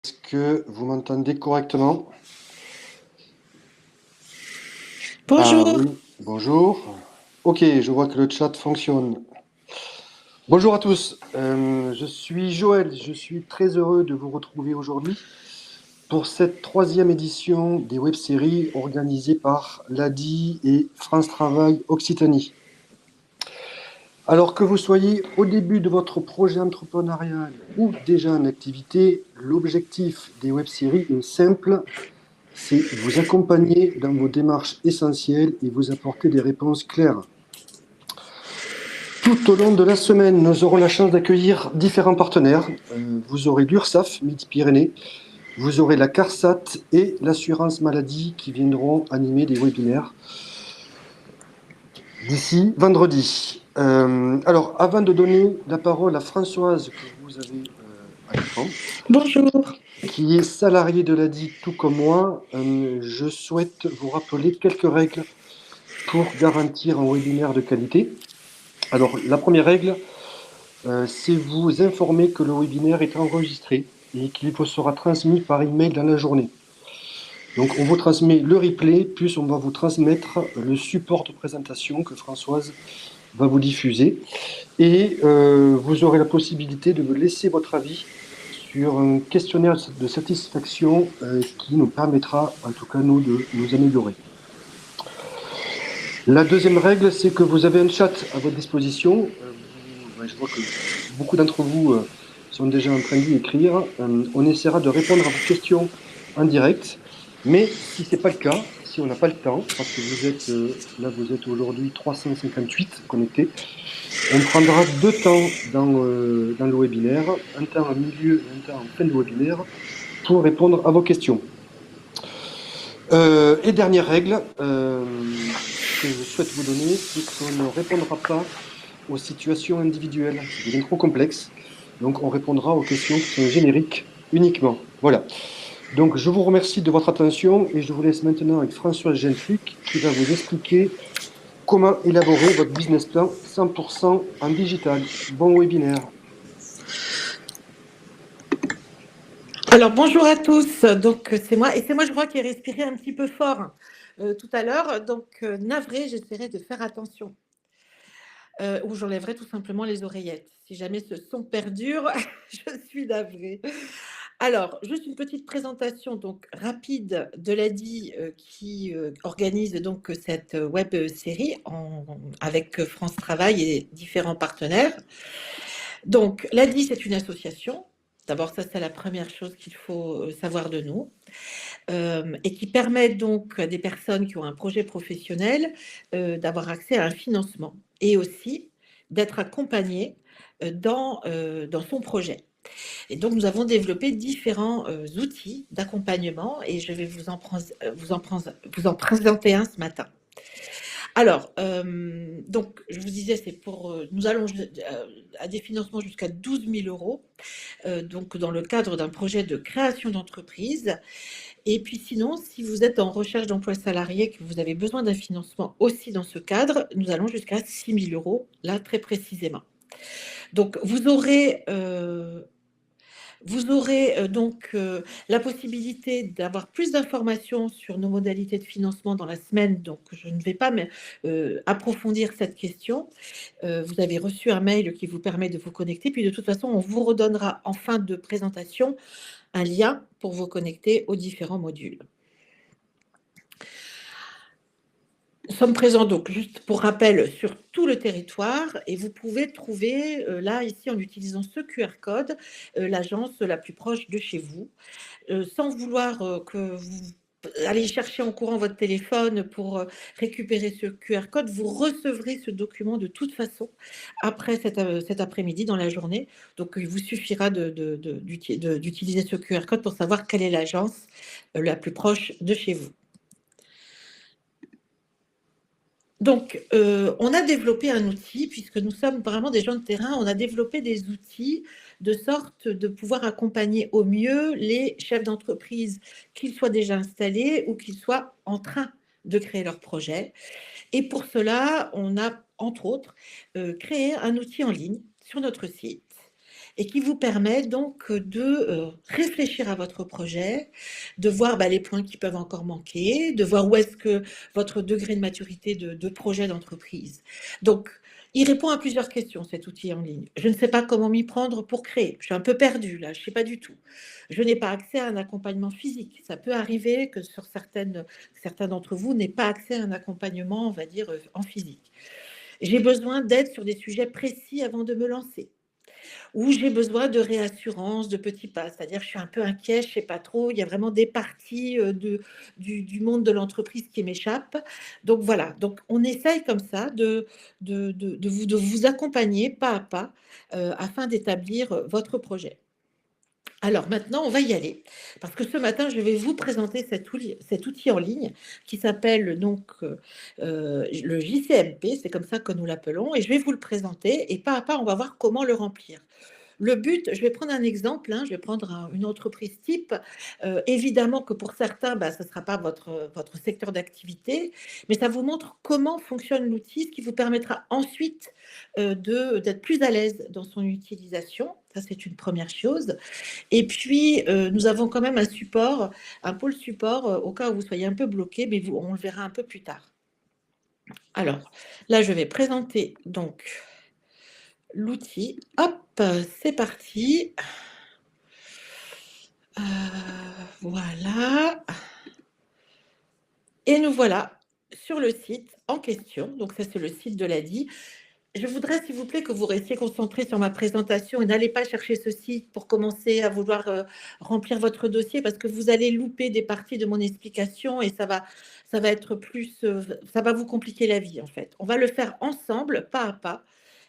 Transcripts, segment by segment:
Est-ce que vous m'entendez correctement? Ah Bonjour. oui, bonjour. Ok, je vois que le chat fonctionne. Bonjour à tous, je suis Joël, je suis très heureux de vous retrouver aujourd'hui pour cette troisième édition des web-séries organisées par l'ADI et France Travail Occitanie. Alors que vous soyez au début de votre projet entrepreneurial ou déjà en activité, l'objectif des web-séries est simple, c'est vous accompagner dans vos démarches essentielles et vous apporter des réponses claires. Tout au long de la semaine, nous aurons la chance d'accueillir différents partenaires. Vous aurez l'URSSAF, Midi-Pyrénées, vous aurez la CARSAT et l'assurance maladie qui viendront animer des webinaires d'ici vendredi. Alors, avant de donner la parole à Françoise, que vous avez à l'écran, Bonjour. qui est salariée de l'ADI tout comme moi, je souhaite vous rappeler quelques règles pour garantir un webinaire de qualité. Alors, la première règle, c'est vous informer que le webinaire est enregistré et qu'il vous sera transmis par email dans la journée. Donc, on vous transmet le replay, plus on va vous transmettre le support de présentation que Françoise va vous diffuser. Et vous aurez la possibilité de me laisser votre avis sur un questionnaire de satisfaction qui nous permettra, en tout cas nous, de nous améliorer. La deuxième règle, c'est que vous avez un chat à votre disposition. Je vois que beaucoup d'entre vous sont déjà en train d'y écrire. On essaiera de répondre à vos questions en direct. Mais si ce n'est pas le cas, si on n'a pas le temps, parce que vous êtes là, vous êtes aujourd'hui 358 connectés, on prendra deux temps dans le webinaire, un temps en milieu et un temps en fin de webinaire, pour répondre à vos questions. Et dernière règle que je souhaite vous donner, c'est qu'on ne répondra pas aux situations individuelles, ça devient trop complexe. Donc on répondra aux questions qui sont génériques uniquement. Voilà. Donc je vous remercie de votre attention et je vous laisse maintenant avec François Genfluc qui va vous expliquer comment élaborer votre business plan 100% en digital. Bon webinaire. Alors bonjour à tous. Donc c'est moi et c'est moi je crois qui ai respiré un petit peu fort tout à l'heure. Donc navré, j'essaierai de faire attention. Ou j'enlèverai tout simplement les oreillettes. Si jamais ce son perdure, je suis navrée. Alors, juste une petite présentation donc rapide de l'ADI qui organise donc cette web série avec France Travail et différents partenaires. Donc, l'ADI, c'est une association. D'abord, ça, c'est la première chose qu'il faut savoir de nous. Et qui permet donc à des personnes qui ont un projet professionnel d'avoir accès à un financement et aussi d'être accompagnées dans son projet. Et donc, nous avons développé différents outils d'accompagnement et je vais vous en présenter un ce matin. Alors, donc, je vous disais, c'est pour, nous allons à des financements jusqu'à 12 000 euros, donc dans le cadre d'un projet de création d'entreprise. Et puis sinon, si vous êtes en recherche d'emploi salarié, que vous avez besoin d'un financement aussi dans ce cadre, nous allons jusqu'à 6 000 euros, là très précisément. Donc, vous aurez donc la possibilité d'avoir plus d'informations sur nos modalités de financement dans la semaine. Donc, je ne vais pas approfondir cette question. Vous avez reçu un mail qui vous permet de vous connecter. Puis, de toute façon, on vous redonnera en fin de présentation un lien pour vous connecter aux différents modules. Nous sommes présents donc, juste pour rappel, sur tout le territoire et vous pouvez trouver là, ici, en utilisant ce QR code, l'agence la plus proche de chez vous. Sans vouloir que vous allez chercher en courant votre téléphone pour récupérer ce QR code, vous recevrez ce document de toute façon après cet après-midi dans la journée. Donc, il vous suffira d'utiliser ce QR code pour savoir quelle est l'agence la plus proche de chez vous. Donc, on a développé un outil, puisque nous sommes vraiment des gens de terrain, on a développé des outils de sorte de pouvoir accompagner au mieux les chefs d'entreprise, qu'ils soient déjà installés ou qu'ils soient en train de créer leur projet. Et pour cela, on a, entre autres, créé un outil en ligne sur notre site et qui vous permet donc de réfléchir à votre projet, de voir les points qui peuvent encore manquer, de voir où est-ce que votre degré de maturité de projet d'entreprise. Donc, il répond à plusieurs questions, cet outil en ligne. Je ne sais pas comment m'y prendre pour créer. Je suis un peu perdue là, je ne sais pas du tout. Je n'ai pas accès à un accompagnement physique. Ça peut arriver que sur certains d'entre vous n'aient pas accès à un accompagnement, on va dire, en physique. J'ai besoin d'aide sur des sujets précis avant de me lancer. Ou j'ai besoin de réassurance, de petits pas. C'est-à-dire, je suis un peu inquiet, je ne sais pas trop. Il y a vraiment des parties du monde de l'entreprise qui m'échappent. Donc voilà, donc on essaye comme ça de vous accompagner pas à pas afin d'établir votre projet. Alors maintenant, on va y aller, parce que ce matin, je vais vous présenter cet outil en ligne qui s'appelle donc le JCMP, c'est comme ça que nous l'appelons, et je vais vous le présenter, et pas à pas, on va voir comment le remplir. Le but, je vais prendre un exemple, je vais prendre une entreprise type. Évidemment que pour certains, ce ne sera pas votre secteur d'activité, mais ça vous montre comment fonctionne l'outil, ce qui vous permettra ensuite d'être plus à l'aise dans son utilisation. Ça, c'est une première chose. Et puis, nous avons quand même un support, un pôle support, au cas où vous soyez un peu bloqué, mais on le verra un peu plus tard. Alors, là, je vais présenter donc l'outil. Hop, c'est parti. Voilà. Et nous voilà sur le site en question. Donc ça, c'est le site de l'ADI. Je voudrais, s'il vous plaît, que vous restiez concentrés sur ma présentation et n'allez pas chercher ce site pour commencer à vouloir remplir votre dossier, parce que vous allez louper des parties de mon explication et ça va être plus, ça va vous compliquer la vie en fait. On va le faire ensemble, pas à pas,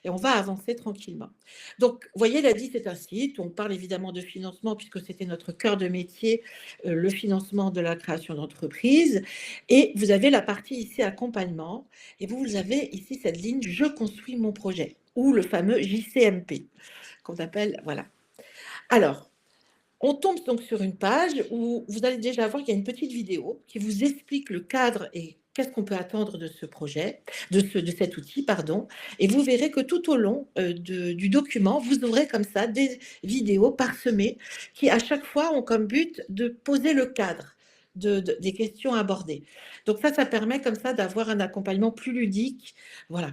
et on va avancer tranquillement. Donc, vous voyez, l'ADI, c'est un site où on parle évidemment de financement, puisque c'était notre cœur de métier, le financement de la création d'entreprise. Et vous avez la partie ici accompagnement. Et vous avez ici cette ligne « Je construis mon projet » ou le fameux JCMP qu'on appelle, voilà. Alors, on tombe donc sur une page où vous allez déjà voir qu'il y a une petite vidéo qui vous explique le cadre et qu'est-ce qu'on peut attendre de ce projet, de cet outil, pardon. Et vous verrez que tout au long du document, vous aurez comme ça des vidéos parsemées qui, à chaque fois, ont comme but de poser le cadre des questions abordées. Donc ça permet comme ça d'avoir un accompagnement plus ludique, voilà.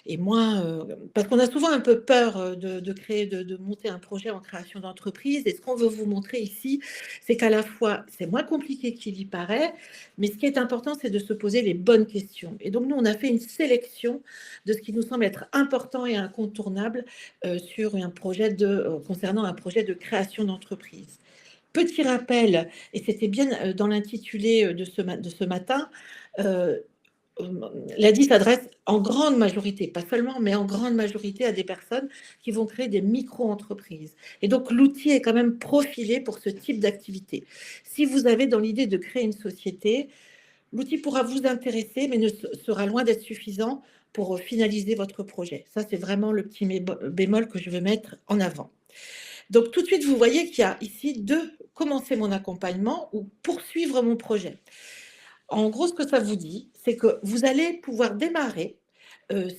Et moins, parce qu'on a souvent un peu peur de monter un projet en création d'entreprise. Et ce qu'on veut vous montrer ici, c'est qu'à la fois, c'est moins compliqué qu'il y paraît, mais ce qui est important, c'est de se poser les bonnes questions. Et donc, nous, on a fait une sélection de ce qui nous semble être important et incontournable sur concernant un projet de création d'entreprise. Petit rappel, et c'était bien dans l'intitulé de ce matin, l'ADI s'adresse en grande majorité, pas seulement, mais en grande majorité à des personnes qui vont créer des micro-entreprises. Et donc, l'outil est quand même profilé pour ce type d'activité. Si vous avez dans l'idée de créer une société, l'outil pourra vous intéresser, mais ne sera loin d'être suffisant pour finaliser votre projet. Ça, c'est vraiment le petit bémol que je veux mettre en avant. Donc, tout de suite, vous voyez qu'il y a ici commencer mon accompagnement ou poursuivre mon projet. En gros, ce que ça vous dit, c'est que vous allez pouvoir démarrer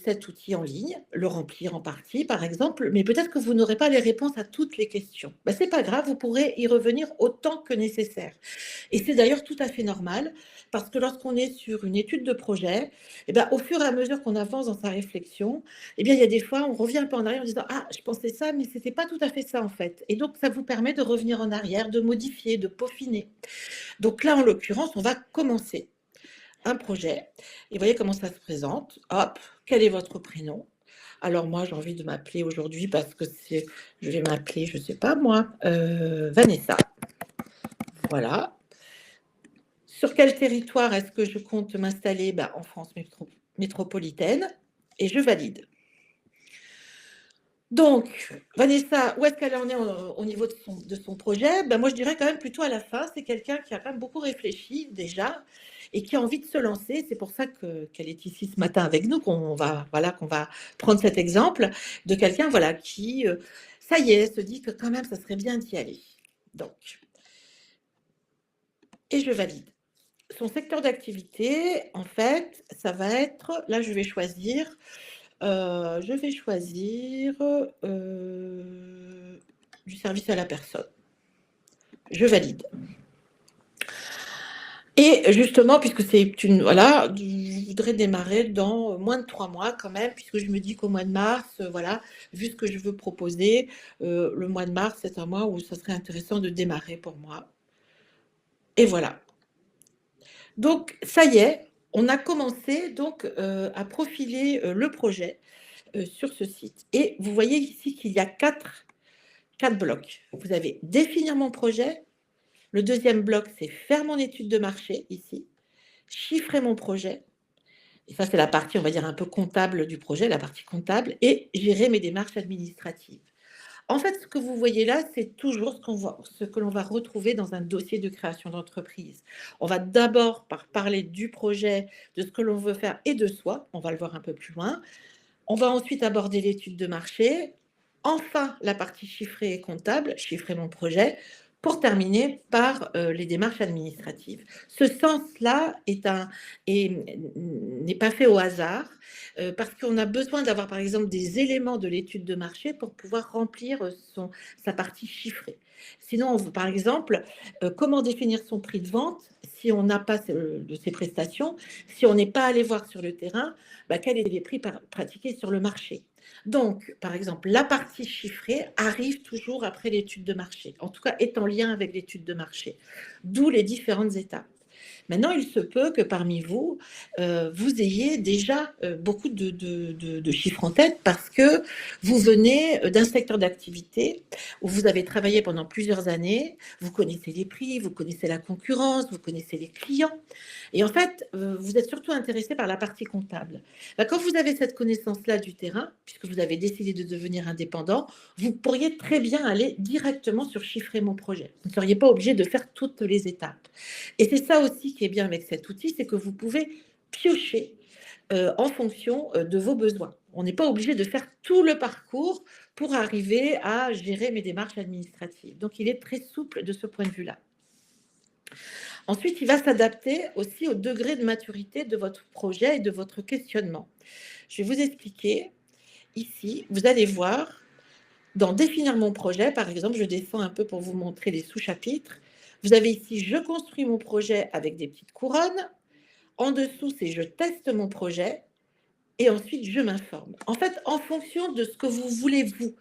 cet outil en ligne, le remplir en partie, par exemple, mais peut-être que vous n'aurez pas les réponses à toutes les questions. Ce n'est pas grave, vous pourrez y revenir autant que nécessaire. Et c'est d'ailleurs tout à fait normal, parce que lorsqu'on est sur une étude de projet, au fur et à mesure qu'on avance dans sa réflexion, il y a des fois, on revient un peu en arrière en disant « Ah, je pensais ça, mais ce n'était pas tout à fait ça, en fait. » Et donc, ça vous permet de revenir en arrière, de modifier, de peaufiner. Donc là, en l'occurrence, on va commencer un projet. Et vous voyez comment ça se présente. Hop, quel est votre prénom? Alors moi, j'ai envie de m'appeler aujourd'hui parce que je vais m'appeler, je ne sais pas moi, Vanessa. Voilà. Sur quel territoire est-ce que je compte m'installer? En France métropolitaine. Et je valide. Donc, Vanessa, où est-ce qu'elle en est au niveau de son projet? Moi, je dirais quand même plutôt à la fin. C'est quelqu'un qui a quand même beaucoup réfléchi déjà et qui a envie de se lancer. C'est pour ça qu'elle est ici ce matin avec nous, qu'on va prendre cet exemple de quelqu'un qui, ça y est, se dit que quand même, ça serait bien d'y aller. Donc, et je valide. Son secteur d'activité, en fait, ça va être, là, je vais choisir Je vais choisir du service à la personne. Je valide. Et justement, puisque c'est une... Voilà, je voudrais démarrer dans moins de 3 mois quand même, puisque je me dis qu'au mois de mars, voilà, vu ce que je veux proposer, le mois de mars, c'est un mois où ça serait intéressant de démarrer pour moi. Et voilà. Donc, ça y est, on a commencé donc à profiler le projet sur ce site. Et vous voyez ici qu'il y a quatre blocs. Vous avez définir mon projet. Le deuxième bloc, c'est faire mon étude de marché, ici. Chiffrer mon projet. Et ça, c'est la partie, on va dire, un peu comptable du projet, la partie comptable. Et gérer mes démarches administratives. En fait, ce que vous voyez là, c'est toujours ce que l'on va retrouver dans un dossier de création d'entreprise. On va d'abord parler du projet, de ce que l'on veut faire et de soi. On va le voir un peu plus loin. On va ensuite aborder l'étude de marché. Enfin, la partie chiffrée et comptable, chiffrer mon projet, pour terminer par les démarches administratives. Ce sens-là n'est pas fait au hasard, parce qu'on a besoin d'avoir, par exemple, des éléments de l'étude de marché pour pouvoir remplir sa partie chiffrée. Sinon, par exemple, comment définir son prix de vente si on n'a pas de ces prestations, si on n'est pas allé voir sur le terrain, quels étaient les prix pratiqués sur le marché. Donc, par exemple, la partie chiffrée arrive toujours après l'étude de marché, en tout cas est en lien avec l'étude de marché, d'où les différentes étapes. Maintenant, il se peut que parmi vous, vous ayez déjà beaucoup de chiffres en tête parce que vous venez d'un secteur d'activité où vous avez travaillé pendant plusieurs années, vous connaissez les prix, vous connaissez la concurrence, vous connaissez les clients. Et en fait, vous êtes surtout intéressé par la partie comptable. Quand vous avez cette connaissance-là du terrain, puisque vous avez décidé de devenir indépendant, vous pourriez très bien aller directement sur chiffrer mon projet. Vous ne seriez pas obligé de faire toutes les étapes. Et c'est ça aussi qui est bien avec cet outil, c'est que vous pouvez piocher en fonction de vos besoins. On n'est pas obligé de faire tout le parcours pour arriver à gérer mes démarches administratives. Donc, il est très souple de ce point de vue-là. Ensuite, il va s'adapter aussi au degré de maturité de votre projet et de votre questionnement. Je vais vous expliquer. Ici, vous allez voir, dans définir mon projet, par exemple, je descends un peu pour vous montrer les sous-chapitres. Vous avez ici, je construis mon projet avec des petites couronnes. En dessous, c'est je teste mon projet. Et ensuite, je m'informe. En fait, en fonction de ce que vous voulez, vous.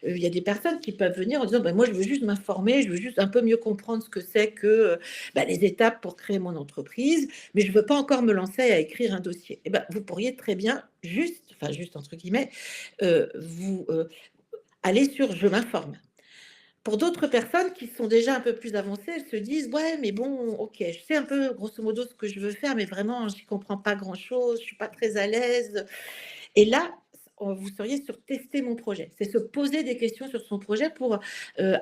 Il y a des personnes qui peuvent venir en disant moi, je veux juste m'informer, je veux juste un peu mieux comprendre ce que c'est que les étapes pour créer mon entreprise, mais je ne veux pas encore me lancer à écrire un dossier. Vous pourriez très bien juste entre guillemets, vous aller sur je m'informe. Pour d'autres personnes qui sont déjà un peu plus avancées, elles se disent ouais, mais bon, ok, je sais un peu grosso modo ce que je veux faire, mais vraiment, je n'y comprends pas grand-chose, je ne suis pas très à l'aise. Et là, vous seriez sur tester mon projet. C'est se poser des questions sur son projet pour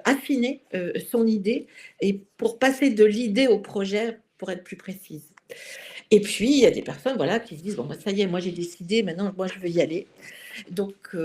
affiner son idée et pour passer de l'idée au projet pour être plus précise. Et puis, il y a des personnes qui se disent bon, ça y est, moi j'ai décidé, maintenant, moi je veux y aller. Donc,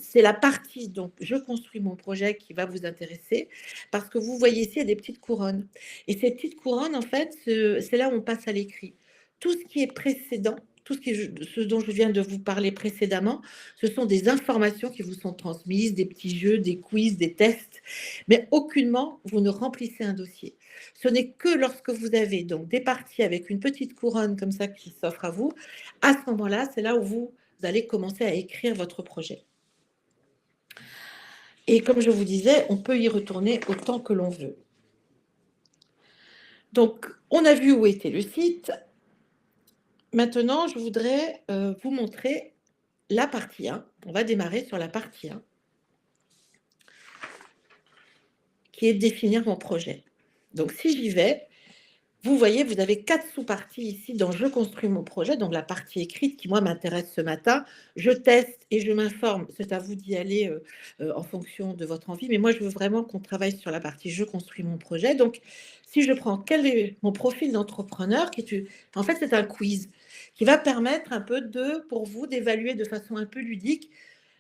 c'est la partie, donc je construis mon projet qui va vous intéresser parce que vous voyez ici, il y a des petites couronnes. Et ces petites couronnes, en fait, c'est là où on passe à l'écrit. Tout ce qui est précédent, ce dont je viens de vous parler précédemment, ce sont des informations qui vous sont transmises, des petits jeux, des quiz, des tests, mais aucunement vous ne remplissez un dossier. Ce n'est que lorsque vous avez donc des parties avec une petite couronne comme ça qui s'offre à vous, à ce moment-là, c'est là où vous allez commencer à écrire votre projet. Et comme je vous disais, on peut y retourner autant que l'on veut. Donc, on a vu où était le site. Maintenant, je voudrais vous montrer la partie 1. On va démarrer sur la partie 1, qui est définir mon projet. Donc, si j'y vais, vous voyez, vous avez 4 sous-parties ici dans je construis mon projet, donc la partie écrite qui, moi, m'intéresse ce matin. Je teste et je m'informe. C'est à vous d'y aller en fonction de votre envie. Mais moi, je veux vraiment qu'on travaille sur la partie je construis mon projet. Donc, si je prends quel est mon profil d'entrepreneur, en fait, c'est un quiz qui va permettre un peu pour vous d'évaluer de façon un peu ludique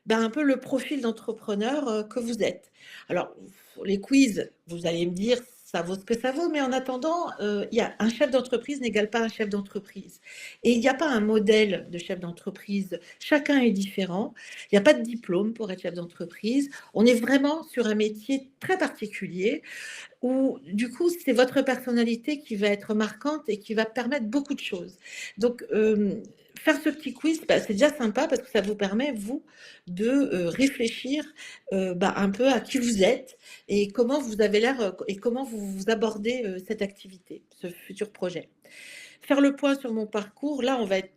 un peu le profil d'entrepreneur que vous êtes. Alors, les quiz, vous allez me dire, ça vaut ce que ça vaut, mais en attendant, il y a un chef d'entreprise n'égale pas un chef d'entreprise. Et il n'y a pas un modèle de chef d'entreprise. Chacun est différent. Il n'y a pas de diplôme pour être chef d'entreprise. On est vraiment sur un métier très particulier où, du coup, c'est votre personnalité qui va être marquante et qui va permettre beaucoup de choses. Donc, faire ce petit quiz, c'est déjà sympa parce que ça vous permet, vous, de réfléchir un peu à qui vous êtes et comment vous avez l'air et comment vous abordez cette activité, ce futur projet. Faire le point sur mon parcours, là, on va être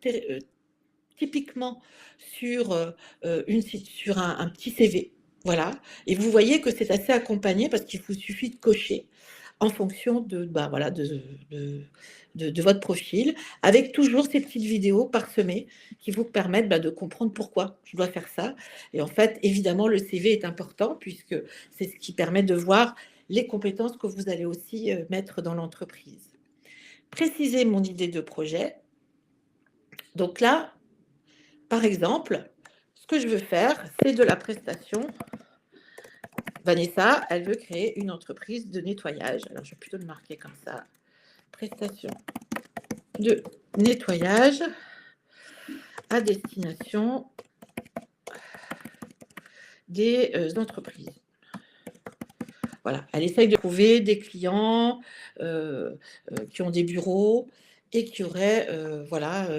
typiquement sur, sur un petit CV. Voilà. Et vous voyez que c'est assez accompagné parce qu'il vous suffit de cocher en fonction voilà, de votre profil, avec toujours ces petites vidéos parsemées qui vous permettent de comprendre pourquoi je dois faire ça. Et en fait, évidemment, le CV est important puisque c'est ce qui permet de voir les compétences que vous allez aussi mettre dans l'entreprise. Préciser mon idée de projet. Donc là, par exemple, ce que je veux faire, c'est de la prestation. Vanessa, elle veut créer une entreprise de nettoyage. Alors, je vais plutôt le marquer comme ça. Prestation de nettoyage à destination des entreprises. Voilà, elle essaye de trouver des clients qui ont des bureaux et qui auraient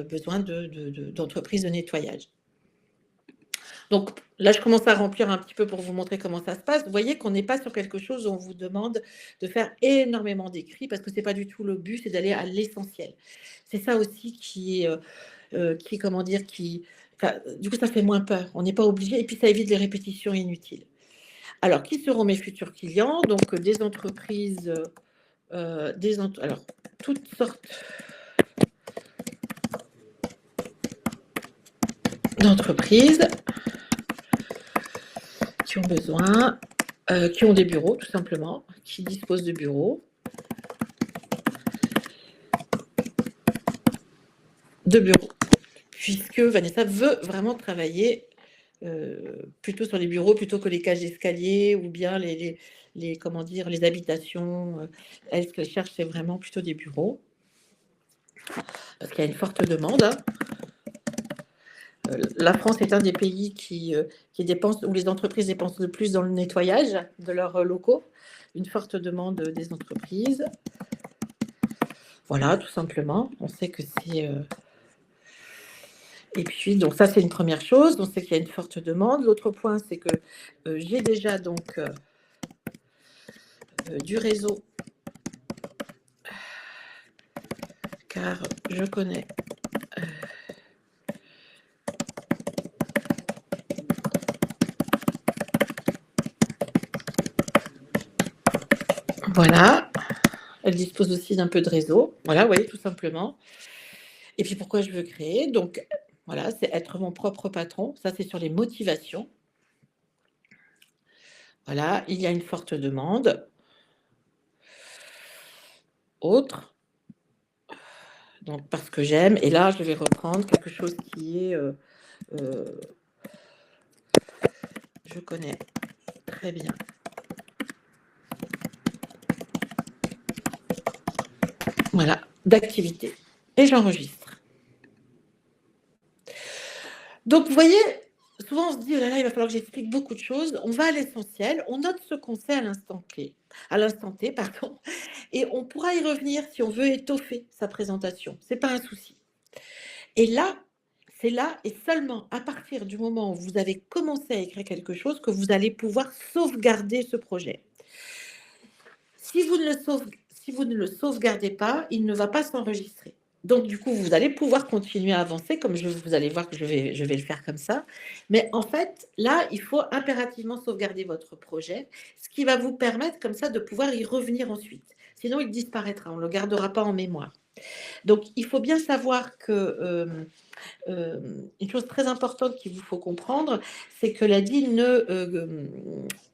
besoin d'entreprises de nettoyage. Donc là, je commence à remplir un petit peu pour vous montrer comment ça se passe. Vous voyez qu'on n'est pas sur quelque chose où on vous demande de faire énormément d'écrits parce que ce n'est pas du tout le but, c'est d'aller à l'essentiel. C'est ça aussi qui comment dire, du coup, ça fait moins peur. On n'est pas obligé et puis ça évite les répétitions inutiles. Alors, qui seront mes futurs clients? Donc, des entreprises, alors, toutes sortes d'entreprises qui ont besoin, qui ont des bureaux, tout simplement, qui disposent de bureaux. Puisque Vanessa veut vraiment travailler plutôt sur les bureaux, plutôt que les cages d'escalier ou bien les habitations. Elle, ce qu'elle cherche, c'est vraiment plutôt des bureaux. Parce qu'il y a une forte demande. Hein. La France est un des pays qui dépense, où les entreprises dépensent le plus dans le nettoyage de leurs locaux. Une forte demande des entreprises. Voilà, tout simplement. On sait que c'est... Et puis, donc ça, c'est une première chose. On sait qu'il y a une forte demande. L'autre point, c'est que j'ai déjà donc du réseau, car je connais voilà. Elle dispose aussi d'un peu de réseau. Voilà, vous voyez, tout simplement. Et puis, pourquoi je veux créer? Donc, voilà, c'est être mon propre patron. Ça, c'est sur les motivations. Voilà, il y a une forte demande. Autre. Donc, parce que j'aime. Et là, je vais reprendre quelque chose qui est... je connais très bien. Voilà, d'activité. Et j'enregistre. Donc, vous voyez, souvent on se dit, oh là là, il va falloir que j'explique beaucoup de choses. On va à l'essentiel, on note ce qu'on sait à l'instant T, pardon, et on pourra y revenir si on veut étoffer sa présentation. Ce n'est pas un souci. Et là, c'est là et seulement à partir du moment où vous avez commencé à écrire quelque chose que vous allez pouvoir sauvegarder ce projet. Si vous ne le sauvegardez pas, il ne va pas s'enregistrer. Donc, du coup, vous allez pouvoir continuer à avancer, comme vous allez voir que je vais le faire comme ça. Mais en fait, là, il faut impérativement sauvegarder votre projet, ce qui va vous permettre comme ça de pouvoir y revenir ensuite. Sinon, il disparaîtra, on ne le gardera pas en mémoire. Donc, il faut bien savoir que une chose très importante qu'il vous faut comprendre, c'est que la DIL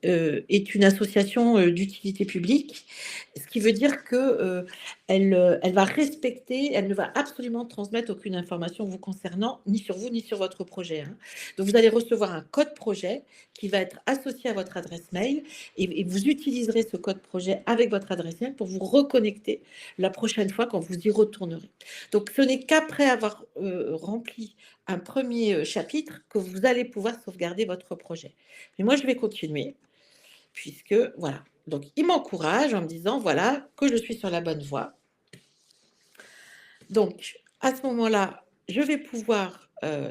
est une association d'utilité publique, ce qui veut dire que elle va respecter, elle ne va absolument transmettre aucune information vous concernant, ni sur vous, ni sur votre projet, hein. Donc vous allez recevoir un code projet qui va être associé à votre adresse mail et vous utiliserez ce code projet avec votre adresse mail pour vous reconnecter la prochaine fois quand vous y retournerez. Donc ce n'est qu'après avoir rempli un premier chapitre que vous allez pouvoir sauvegarder votre projet. Mais moi, je vais continuer puisque, voilà. Donc, il m'encourage en me disant, voilà, que je suis sur la bonne voie. Donc, à ce moment-là, je vais pouvoir,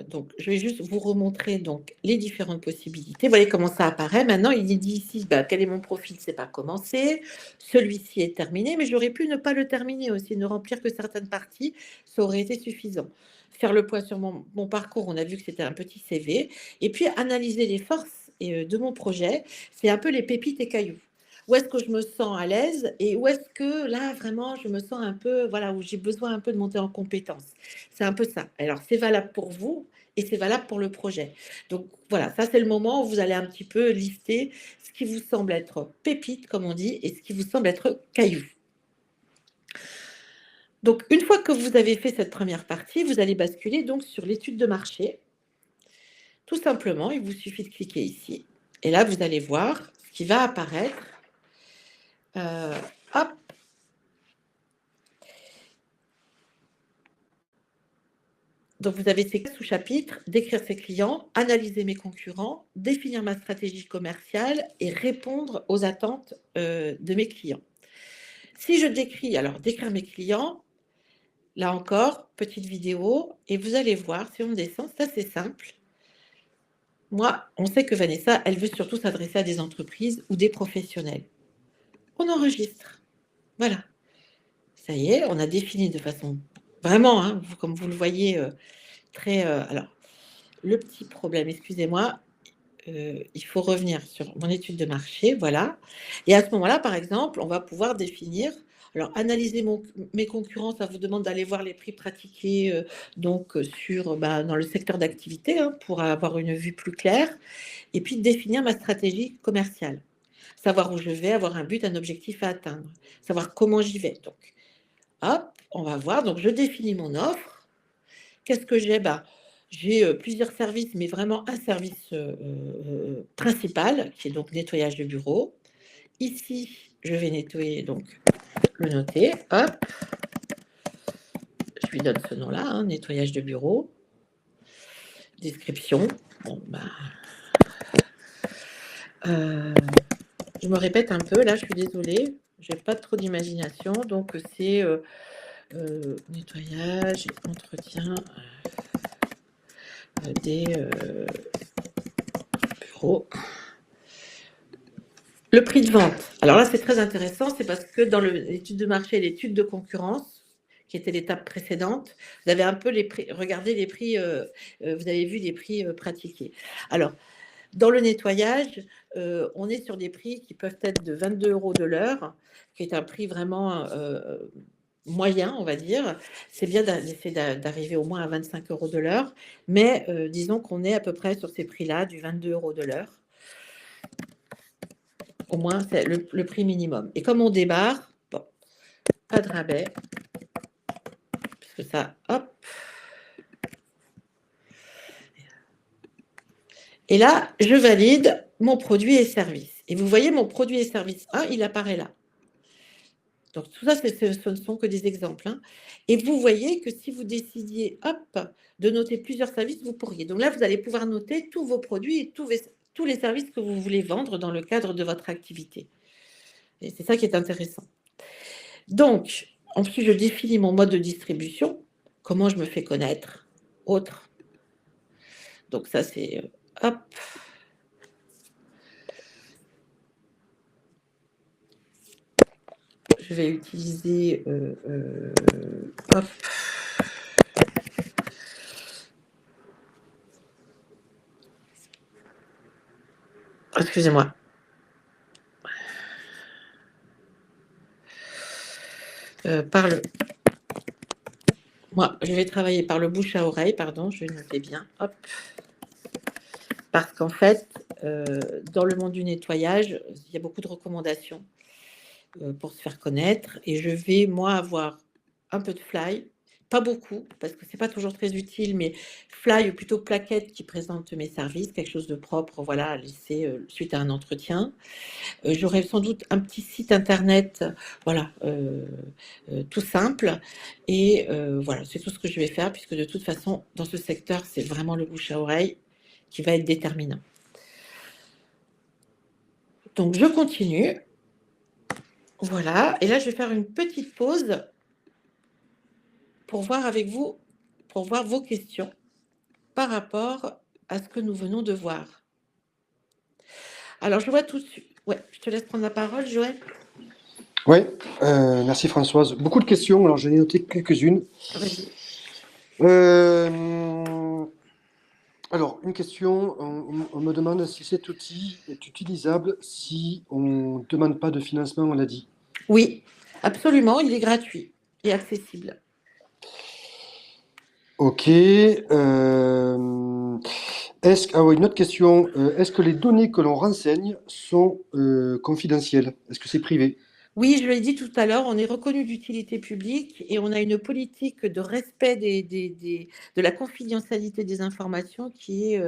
donc, je vais juste vous remontrer donc, les différentes possibilités. Vous voyez comment ça apparaît. Maintenant, il est dit ici, bah, quel est mon profil, c'est pas commencé. Celui-ci est terminé, mais j'aurais pu ne pas le terminer aussi, ne remplir que certaines parties, ça aurait été suffisant. Faire le point sur mon parcours, on a vu que c'était un petit CV. Et puis, analyser les forces de mon projet, c'est un peu les pépites et cailloux. Où est-ce que je me sens à l'aise et où est-ce que là vraiment je me sens un peu, voilà, où j'ai besoin un peu de monter en compétence. C'est un peu ça. Alors c'est valable pour vous et c'est valable pour le projet. Donc voilà, ça c'est le moment où vous allez un petit peu lister ce qui vous semble être pépite, comme on dit, et ce qui vous semble être caillou. Donc une fois que vous avez fait cette première partie, vous allez basculer donc sur l'étude de marché. Tout simplement, il vous suffit de cliquer ici et là vous allez voir ce qui va apparaître. Hop. Donc, vous avez ces 4 sous-chapitres, décrire ses clients, analyser mes concurrents, définir ma stratégie commerciale et répondre aux attentes de mes clients. Si je décris, alors décrire mes clients, là encore, petite vidéo, et vous allez voir, si on descend, c'est assez simple. Moi, on sait que Vanessa, elle veut surtout s'adresser à des entreprises ou des professionnels. On enregistre. Voilà. Ça y est, on a défini de façon vraiment, hein, comme vous le voyez, très... alors, le petit problème, excusez-moi, il faut revenir sur mon étude de marché, voilà. Et à ce moment-là, par exemple, on va pouvoir définir, alors analyser mes concurrents, ça vous demande d'aller voir les prix pratiqués donc sur, dans le secteur d'activité, hein, pour avoir une vue plus claire, et puis définir ma stratégie commerciale. Savoir où je vais, avoir un but, un objectif à atteindre, savoir comment j'y vais. Donc, hop, on va voir. Donc, je définis mon offre. Qu'est-ce que j'ai? J'ai plusieurs services, mais vraiment un service principal, qui est donc nettoyage de bureau. Ici, je vais nettoyer, donc le noter. Hop, je lui donne ce nom-là, hein, nettoyage de bureau. Description. Bon, je me répète un peu, là, je suis désolée. Je n'ai pas trop d'imagination, donc c'est nettoyage et entretien des bureaux. Le prix de vente. Alors là, c'est très intéressant, c'est parce que dans l'étude de marché et l'étude de concurrence, qui était l'étape précédente, vous avez un peu les prix, regardez les prix, vous avez vu les prix pratiqués. Alors, dans le nettoyage, on est sur des prix qui peuvent être de 22 € de l'heure, qui est un prix vraiment moyen, on va dire. C'est bien d'essayer d'arriver au moins à 25 € de l'heure, mais disons qu'on est à peu près sur ces prix-là, du 22 € de l'heure. Au moins, c'est le prix minimum. Et comme on débarre, bon, pas de rabais, puisque ça, hop. Et là, je valide mon produit et service. Et vous voyez, mon produit et service 1, il apparaît là. Donc, tout ça, ce ne sont que des exemples, hein. Et vous voyez que si vous décidiez, hop, de noter plusieurs services, vous pourriez. Donc là, vous allez pouvoir noter tous vos produits et tous les services que vous voulez vendre dans le cadre de votre activité. Et c'est ça qui est intéressant. Donc, ensuite, je définis mon mode de distribution, comment je me fais connaître, autre. Donc ça, c'est hop. Je vais utiliser hop. Excusez-moi. Parle Moi, je vais travailler par le bouche à oreille, pardon, je vais noter bien. Hop. Parce qu'en fait, dans le monde du nettoyage, il y a beaucoup de recommandations pour se faire connaître. Et je vais, moi, avoir un peu de fly, pas beaucoup, parce que c'est pas toujours très utile, mais fly ou plutôt plaquette qui présente mes services, quelque chose de propre, voilà, à laisser suite à un entretien. J'aurai sans doute un petit site internet, voilà, tout simple. Et voilà, c'est tout ce que je vais faire, puisque de toute façon, dans ce secteur, c'est vraiment le bouche à oreille qui va être déterminant. Donc, je continue. Voilà. Et là, je vais faire une petite pause pour voir avec vous, pour voir vos questions par rapport à ce que nous venons de voir. Alors, je vois tout de suite. Ouais, je te laisse prendre la parole, Joël. Oui, merci Françoise. Beaucoup de questions, alors j'en ai noté quelques-unes. Vas-y. Alors, une question, on me demande si cet outil est utilisable si on ne demande pas de financement, on l'a dit. Oui, absolument, il est gratuit et accessible. Ok. Ah oui, une autre question. Est-ce que les données que l'on renseigne sont confidentielles? Est-ce que c'est privé? Oui, je l'ai dit tout à l'heure, on est reconnu d'utilité publique et on a une politique de respect de la confidentialité des informations qui est,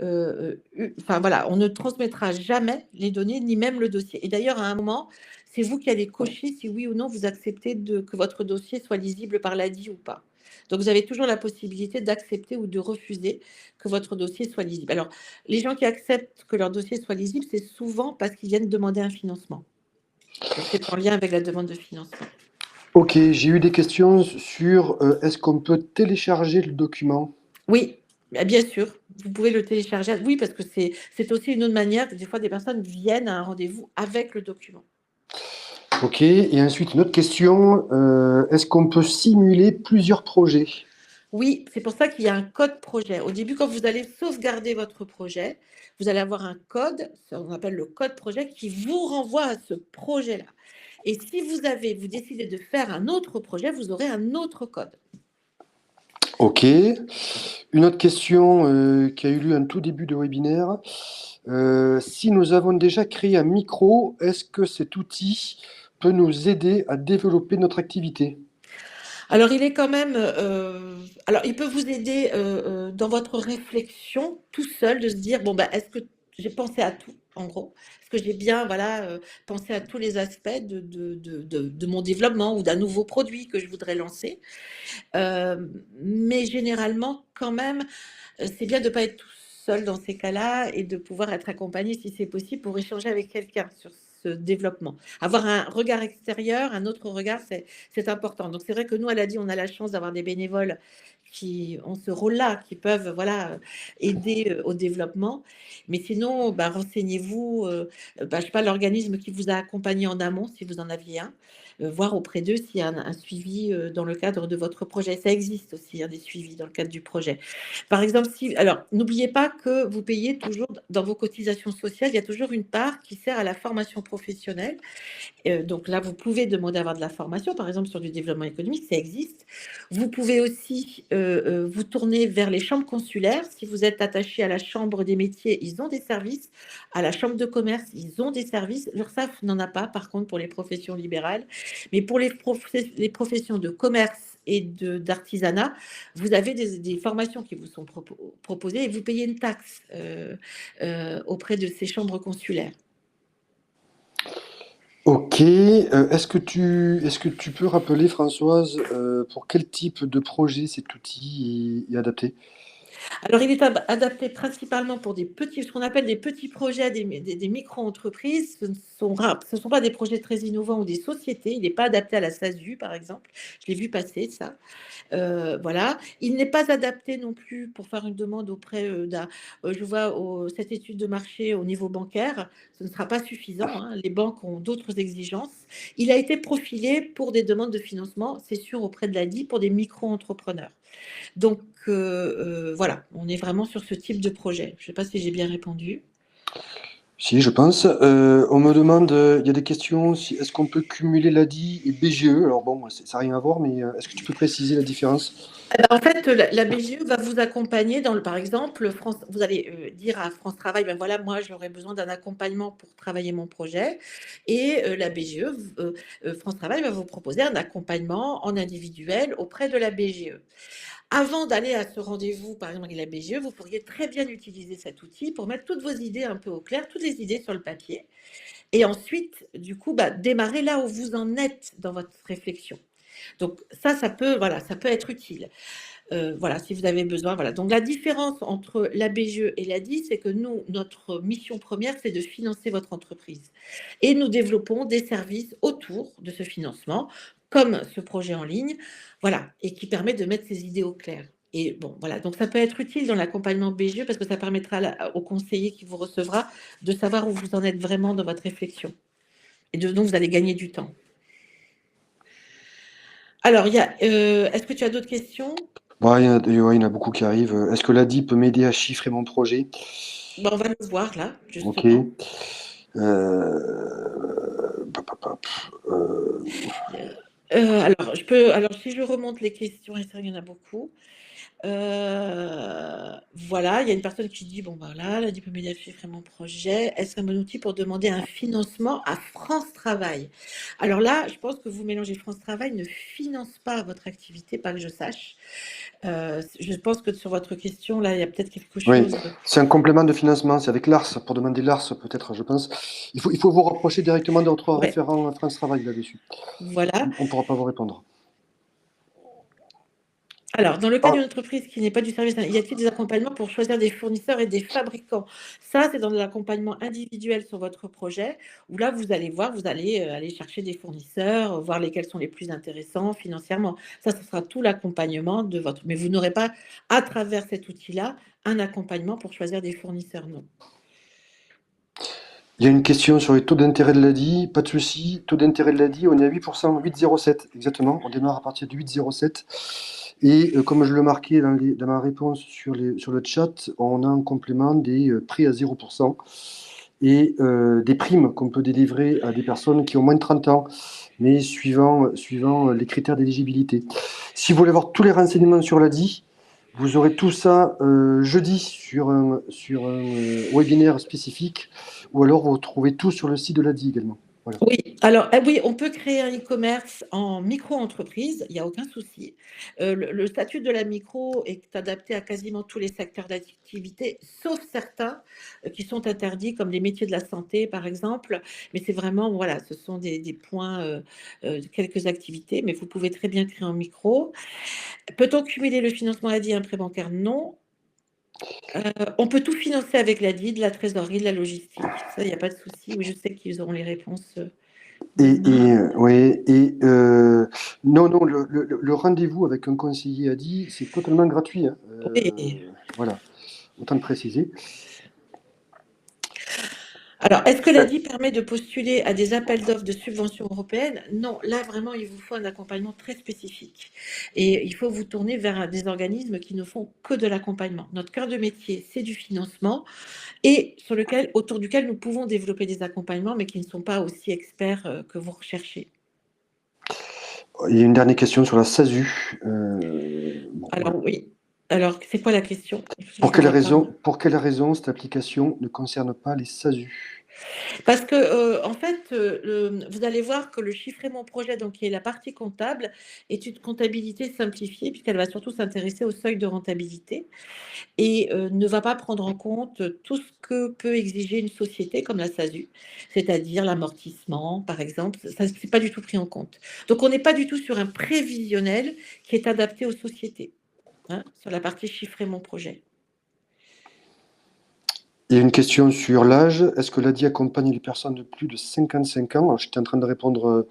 enfin voilà, on ne transmettra jamais les données ni même le dossier. Et d'ailleurs, à un moment, c'est vous qui allez cocher si oui ou non vous acceptez que votre dossier soit lisible par l'ADI ou pas. Donc, vous avez toujours la possibilité d'accepter ou de refuser que votre dossier soit lisible. Alors, les gens qui acceptent que leur dossier soit lisible, c'est souvent parce qu'ils viennent demander un financement. Donc, c'est en lien avec la demande de financement. Ok, j'ai eu des questions sur est-ce qu'on peut télécharger le document? Oui, bien sûr, vous pouvez le télécharger. Oui, parce que c'est aussi une autre manière que des fois des personnes viennent à un rendez-vous avec le document. Ok, et ensuite une autre question, est-ce qu'on peut simuler plusieurs projets? Oui, c'est pour ça qu'il y a un code projet. Au début, quand vous allez sauvegarder votre projet, vous allez avoir un code, on appelle le code projet, qui vous renvoie à ce projet-là. Et si vous décidez de faire un autre projet, vous aurez un autre code. Ok. Une autre question qui a eu lieu en tout début de webinaire. Si nous avons déjà créé un micro, est-ce que cet outil peut nous aider à développer notre activité? Alors, il est quand même, alors il peut vous aider dans votre réflexion tout seul de se dire, bon, bah, est-ce que j'ai pensé à tout, en gros? Est-ce que j'ai bien, voilà, pensé à tous les aspects de mon développement ou d'un nouveau produit que je voudrais lancer? Mais généralement, quand même, c'est bien de ne pas être tout seul dans ces cas-là et de pouvoir être accompagné, si c'est possible, pour échanger avec quelqu'un sur ce développement. Avoir un regard extérieur, un autre regard, c'est important. Donc, c'est vrai que nous, à l'ADI, on a la chance d'avoir des bénévoles qui ont ce rôle-là, qui peuvent voilà, aider au développement. Mais sinon, bah, renseignez-vous, bah, je sais pas, l'organisme qui vous a accompagné en amont, si vous en aviez un, voir auprès d'eux s'il y a un suivi dans le cadre de votre projet. Ça existe aussi, hein, des suivis dans le cadre du projet. Par exemple, alors, n'oubliez pas que vous payez toujours, dans vos cotisations sociales, il y a toujours une part qui sert à la formation professionnelle. Donc là, vous pouvez demander à avoir de la formation, par exemple sur du développement économique, ça existe. Vous pouvez aussi vous tourner vers les chambres consulaires. Si vous êtes attaché à la chambre des métiers, ils ont des services. À la chambre de commerce, ils ont des services. L'URSSAF n'en a pas, par contre, pour les professions libérales. Mais pour les professions de commerce et d'artisanat, vous avez des formations qui vous sont proposées et vous payez une taxe auprès de ces chambres consulaires. Ok, est-ce que tu peux rappeler, Françoise, pour quel type de projet cet outil est adapté? Alors, il est adapté principalement pour ce qu'on appelle des petits projets, des micro-entreprises. Ce ne sont pas des projets très innovants ou des sociétés. Il n'est pas adapté à la SASU, par exemple. Je l'ai vu passer, ça. Voilà. Il n'est pas adapté non plus pour faire une demande auprès d'un. Je vois cette étude de marché au niveau bancaire. Ce ne sera pas suffisant, hein. Les banques ont d'autres exigences. Il a été profilé pour des demandes de financement, c'est sûr, auprès de l'ADI, pour des micro-entrepreneurs. Donc, voilà, on est vraiment sur ce type de projet. Je ne sais pas si j'ai bien répondu. Si, je pense. On me demande, il y a des questions, est-ce qu'on peut cumuler l'ADI et BGE? Alors bon, ça n'a rien à voir, mais est-ce que tu peux préciser la différence? En fait, la BGE va vous accompagner dans par exemple, vous allez dire à France Travail, ben voilà, moi j'aurais besoin d'un accompagnement pour travailler mon projet. Et la BGE, France Travail va vous proposer un accompagnement en individuel auprès de la BGE. Avant d'aller à ce rendez-vous, par exemple avec la BGE, vous pourriez très bien utiliser cet outil pour mettre toutes vos idées un peu au clair, toutes les idées sur le papier. Et ensuite, du coup, démarrer là où vous en êtes dans votre réflexion. Donc ça peut, voilà, ça peut être utile. Voilà, si vous avez besoin. Voilà. Donc la différence entre la BGE et l'ADI, c'est que nous, notre mission première, c'est de financer votre entreprise. Et nous développons des services autour de ce financement, comme ce projet en ligne, voilà, et qui permet de mettre ses idées au clair. Et bon, voilà, donc ça peut être utile dans l'accompagnement BGE parce que ça permettra au conseiller qui vous recevra de savoir où vous en êtes vraiment dans votre réflexion. Et donc, vous allez gagner du temps. Alors, est-ce que tu as d'autres questions? Ouais, il y en a beaucoup qui arrivent. Est-ce que l'ADI peut m'aider à chiffrer mon projet? On va le voir là, Ok. justement. Pap, pap, pap. Euh, Alors si je remonte les questions, et c'est vrai qu'il y en a beaucoup. Voilà, il y a une personne qui dit, bon voilà, la diplomatie chiffrer mon projet. Est-ce un bon outil pour demander un financement à France Travail? Alors là, je pense que vous mélangez. France Travail ne finance pas votre activité, pas que je sache. Je pense que sur votre question, là, il y a peut-être quelque oui, chose. c'est un complément de financement. C'est avec l'ARS, pour demander l'ARS, peut-être, je pense. Il faut vous rapprocher directement de votre Ouais, référent à France Travail là-dessus. voilà. On ne pourra pas vous répondre. Alors, dans le cas Ah, d'une entreprise qui n'est pas du service, y a-t-il des accompagnements pour choisir des fournisseurs et des fabricants? Ça, c'est dans l'accompagnement individuel sur votre projet, où là, vous allez voir, vous allez aller chercher des fournisseurs, voir lesquels sont les plus intéressants financièrement. Ça, ce sera tout l'accompagnement de votre. Mais vous n'aurez pas, à travers cet outil-là, un accompagnement pour choisir des fournisseurs, non. il y a une question sur les taux d'intérêt de l'ADI. Pas de souci. Taux d'intérêt de l'ADI, on est à 8%, 8,07 exactement. On démarre à partir de 8,07. Et comme je le marquais dans ma réponse sur le chat, on a en complément des prêts à 0% et des primes qu'on peut délivrer à des personnes qui ont moins de 30 ans, mais suivant les critères d'éligibilité. Si vous voulez avoir tous les renseignements sur l'ADI, vous aurez tout ça jeudi sur un webinaire spécifique, ou alors vous trouvez tout sur le site de l'ADI également. Voilà. Oui, alors oui, on peut créer un e-commerce en micro-entreprise, il y a aucun souci. Le statut de la micro est adapté à quasiment tous les secteurs d'activité, sauf certains qui sont interdits, comme les métiers de la santé, par exemple. Mais c'est vraiment, voilà, ce sont des points, quelques activités, mais vous pouvez très bien créer en micro. Peut-on cumuler le financement ADI et un prêt bancaire? Non. On peut tout financer avec l'ADI, de la trésorerie, de la logistique. Ça, il y a pas de souci. Oui, je sais qu'ils auront les réponses, demain. Ouais, non, non, le rendez-vous avec un conseiller ADI, c'est totalement gratuit, hein. Oui. Voilà, autant le préciser. Alors, est-ce que l'ADI permet de postuler à des appels d'offres de subventions européennes? Non, là vraiment, il vous faut un accompagnement très spécifique. Et il faut vous tourner vers des organismes qui ne font que de l'accompagnement. Notre cœur de métier, c'est du financement et autour duquel nous pouvons développer des accompagnements, mais qui ne sont pas aussi experts que vous recherchez. Il y a une dernière question sur la SASU. Bon, voilà. Alors oui. Alors, c'est quoi la question? Je Pour vous quelle ai pas. raison cette application ne concerne pas les SASU? Parce que, en fait, vous allez voir que le chiffrer mon projet, donc qui est la partie comptable, est une comptabilité simplifiée puisqu'elle va surtout s'intéresser au seuil de rentabilité et ne va pas prendre en compte tout ce que peut exiger une société comme la SASU, c'est-à-dire l'amortissement, par exemple. Ça, c'est pas du tout pris en compte. Donc on n'est pas du tout sur un prévisionnel qui est adapté aux sociétés, hein, sur la partie chiffrer mon projet. Il y a une question sur l'âge. Est-ce que l'ADI accompagne les personnes de plus de 55 ans? Alors, j'étais en train de répondre,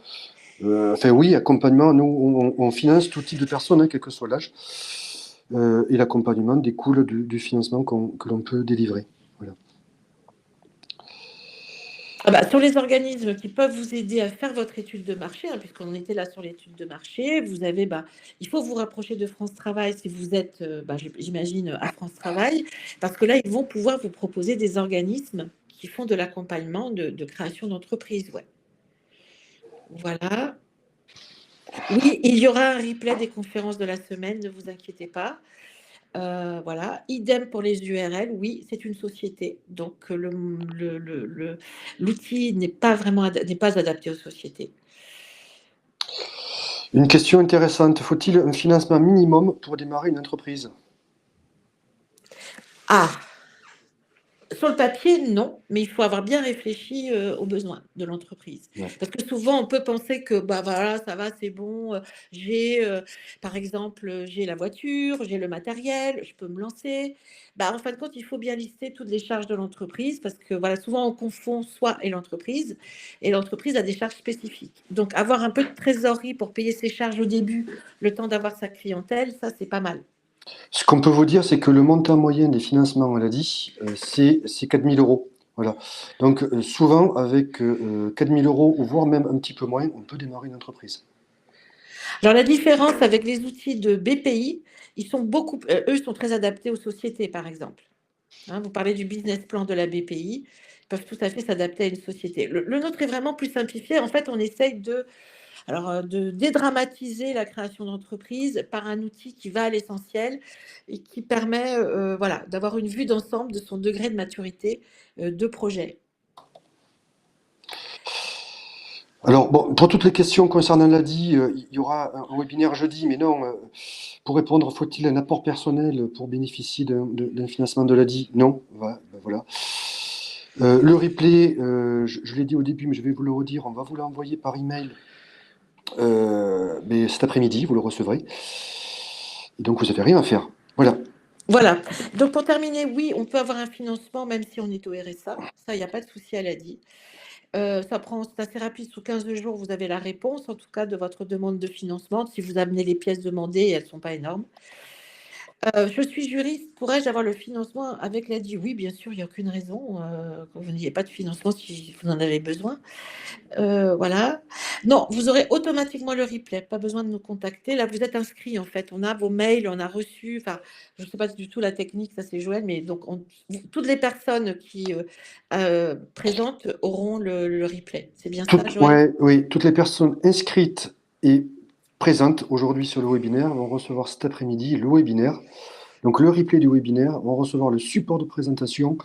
enfin oui, accompagnement, nous, on finance tout type de personnes, hein, quel que soit l'âge. Et l'accompagnement découle du financement que l'on peut délivrer. Voilà. Ah bah, sur les organismes qui peuvent vous aider à faire votre étude de marché, hein, puisqu'on était là sur l'étude de marché, vous avez, il faut vous rapprocher de France Travail si vous êtes, j'imagine, à France Travail, parce que là, ils vont pouvoir vous proposer des organismes qui font de l'accompagnement de création d'entreprise. Ouais. Voilà. Oui, il y aura un replay des conférences de la semaine, ne vous inquiétez pas. Voilà. Idem pour les URL. Oui, c'est une société, donc l'outil n'est pas adapté aux sociétés. Une question intéressante. Faut-il un financement minimum pour démarrer une entreprise? Ah, sur le papier, non, mais il faut avoir bien réfléchi aux besoins de l'entreprise. Ouais. Parce que souvent, on peut penser que bah voilà, ça va, c'est bon. Par exemple, j'ai la voiture, j'ai le matériel, je peux me lancer. Bah, en fin de compte, il faut bien lister toutes les charges de l'entreprise parce que voilà, souvent on confond soi et l'entreprise a des charges spécifiques. Donc, avoir un peu de trésorerie pour payer ses charges au début, le temps d'avoir sa clientèle, ça c'est pas mal. Ce qu'on peut vous dire, c'est que le montant moyen des financements maladie, c'est 4 000 euros. Voilà. Donc, souvent, avec 4 000 euros, ou voire même un petit peu moins, on peut démarrer une entreprise. Alors, la différence avec les outils de BPI, eux, ils sont très adaptés aux sociétés, par exemple. Hein, vous parlez du business plan de la BPI, ils peuvent tout à fait s'adapter à une société. Le nôtre est vraiment plus simplifié. En fait, on essaye de dédramatiser la création d'entreprise par un outil qui va à l'essentiel et qui permet voilà, d'avoir une vue d'ensemble de son degré de maturité de projet. Alors, bon, pour toutes les questions concernant l'ADI, il y aura un webinaire jeudi, mais non, pour répondre, faut-il un apport personnel pour bénéficier d'un financement de l'ADI? Non, voilà. Le replay, je l'ai dit au début, mais je vais vous le redire, on va vous l'envoyer par email mais cet après-midi, vous le recevrez. Et donc, vous n'avez rien à faire. Voilà. Voilà. Donc, pour terminer, oui, on peut avoir un financement même si on est au RSA. Ça, il n'y a pas de souci à l'ADI. C'est assez rapide, sous 15 jours, vous avez la réponse, en tout cas, de votre demande de financement. Si vous amenez les pièces demandées, elles ne sont pas énormes. Je suis juriste, pourrais-je avoir le financement avec l'ADI? Oui, bien sûr, il n'y a aucune raison que vous n'ayez pas de financement si vous en avez besoin. Voilà. Non, vous aurez automatiquement le replay, pas besoin de nous contacter. Là, vous êtes inscrit en fait. On a vos mails, on a reçu. Enfin, je ne sais pas du tout la technique, ça c'est Joël, mais donc toutes les personnes qui présentent auront le replay. C'est bien ça, Joël? Ouais, oui, toutes les personnes inscrites et présentes aujourd'hui sur le webinaire vont recevoir cet après-midi le webinaire. Donc, le replay du webinaire, vont recevoir le support de présentation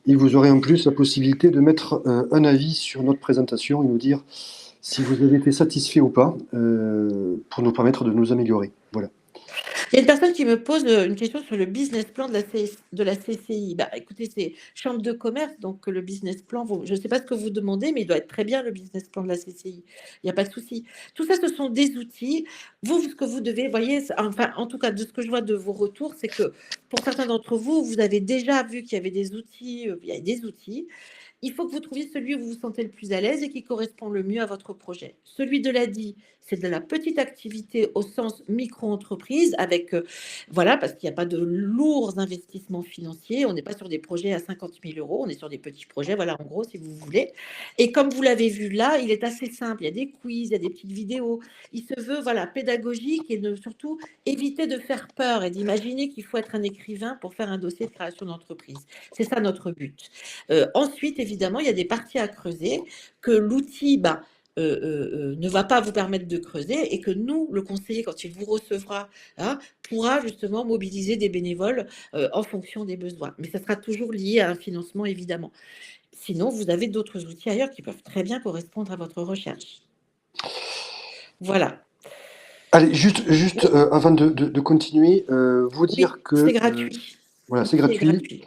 et vous aurez en plus la possibilité de mettre un avis sur notre présentation et nous dire si vous avez été satisfait ou pas pour nous permettre de nous améliorer. Voilà. Il y a une personne qui me pose une question sur le business plan de la CCI. Bah, écoutez, c'est chambre de commerce, donc le business plan, je ne sais pas ce que vous demandez, mais il doit être très bien le business plan de la CCI. Il n'y a pas de souci. Tout ça, ce sont des outils. Vous, ce que vous devez, voyez, enfin, en tout cas, de ce que je vois de vos retours, c'est que pour certains d'entre vous, vous avez déjà vu qu'il y avait des outils, il y a des outils. Il faut que vous trouviez celui où vous vous sentez le plus à l'aise et qui correspond le mieux à votre projet. Celui de l'ADI, c'est de la petite activité au sens micro-entreprise avec, voilà, parce qu'il n'y a pas de lourds investissements financiers. On n'est pas sur des projets à 50 000 euros, on est sur des petits projets, voilà, en gros, si vous voulez. Et comme vous l'avez vu là, il est assez simple. Il y a des quiz, il y a des petites vidéos. Il se veut, voilà, pédagogique et surtout éviter de faire peur et d'imaginer qu'il faut être un écrivain pour faire un dossier de création d'entreprise. C'est ça notre but. Ensuite, évidemment, il y a des parties à creuser que l'outil ne va pas vous permettre de creuser et que nous, le conseiller, quand il vous recevra, hein, pourra justement mobiliser des bénévoles en fonction des besoins. Mais ça sera toujours lié à un financement, évidemment. Sinon, vous avez d'autres outils ailleurs qui peuvent très bien correspondre à votre recherche. Voilà. Allez, juste avant de continuer, vous dire Oui, que c'est gratuit. voilà, c'est L'outil est gratuit. gratuit.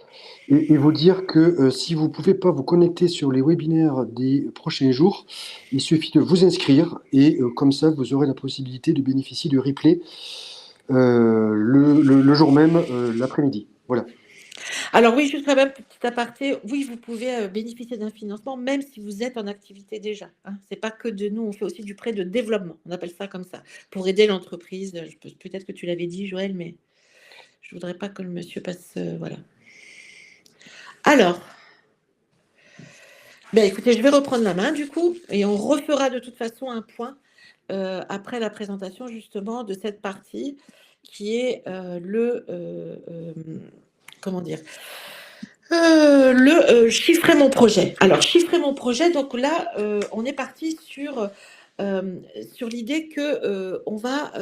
Et vous dire que si vous ne pouvez pas vous connecter sur les webinaires des prochains jours, il suffit de vous inscrire et comme ça, vous aurez la possibilité de bénéficier du replay le jour même, l'après-midi. Voilà. Alors oui, juste quand même, petit aparté, oui, vous pouvez bénéficier d'un financement même si vous êtes en activité déjà. Hein. C'est pas que de nous, on fait aussi du prêt de développement, on appelle ça comme ça, pour aider l'entreprise. Peut-être que tu l'avais dit, Joël, mais je voudrais pas que le monsieur passe. Voilà. Alors, ben écoutez, je vais reprendre la main du coup, et on refera de toute façon un point après la présentation justement de cette partie qui est comment dire, Chiffrer mon projet. Alors, chiffrer mon projet, donc là, on est parti sur l'idée que on va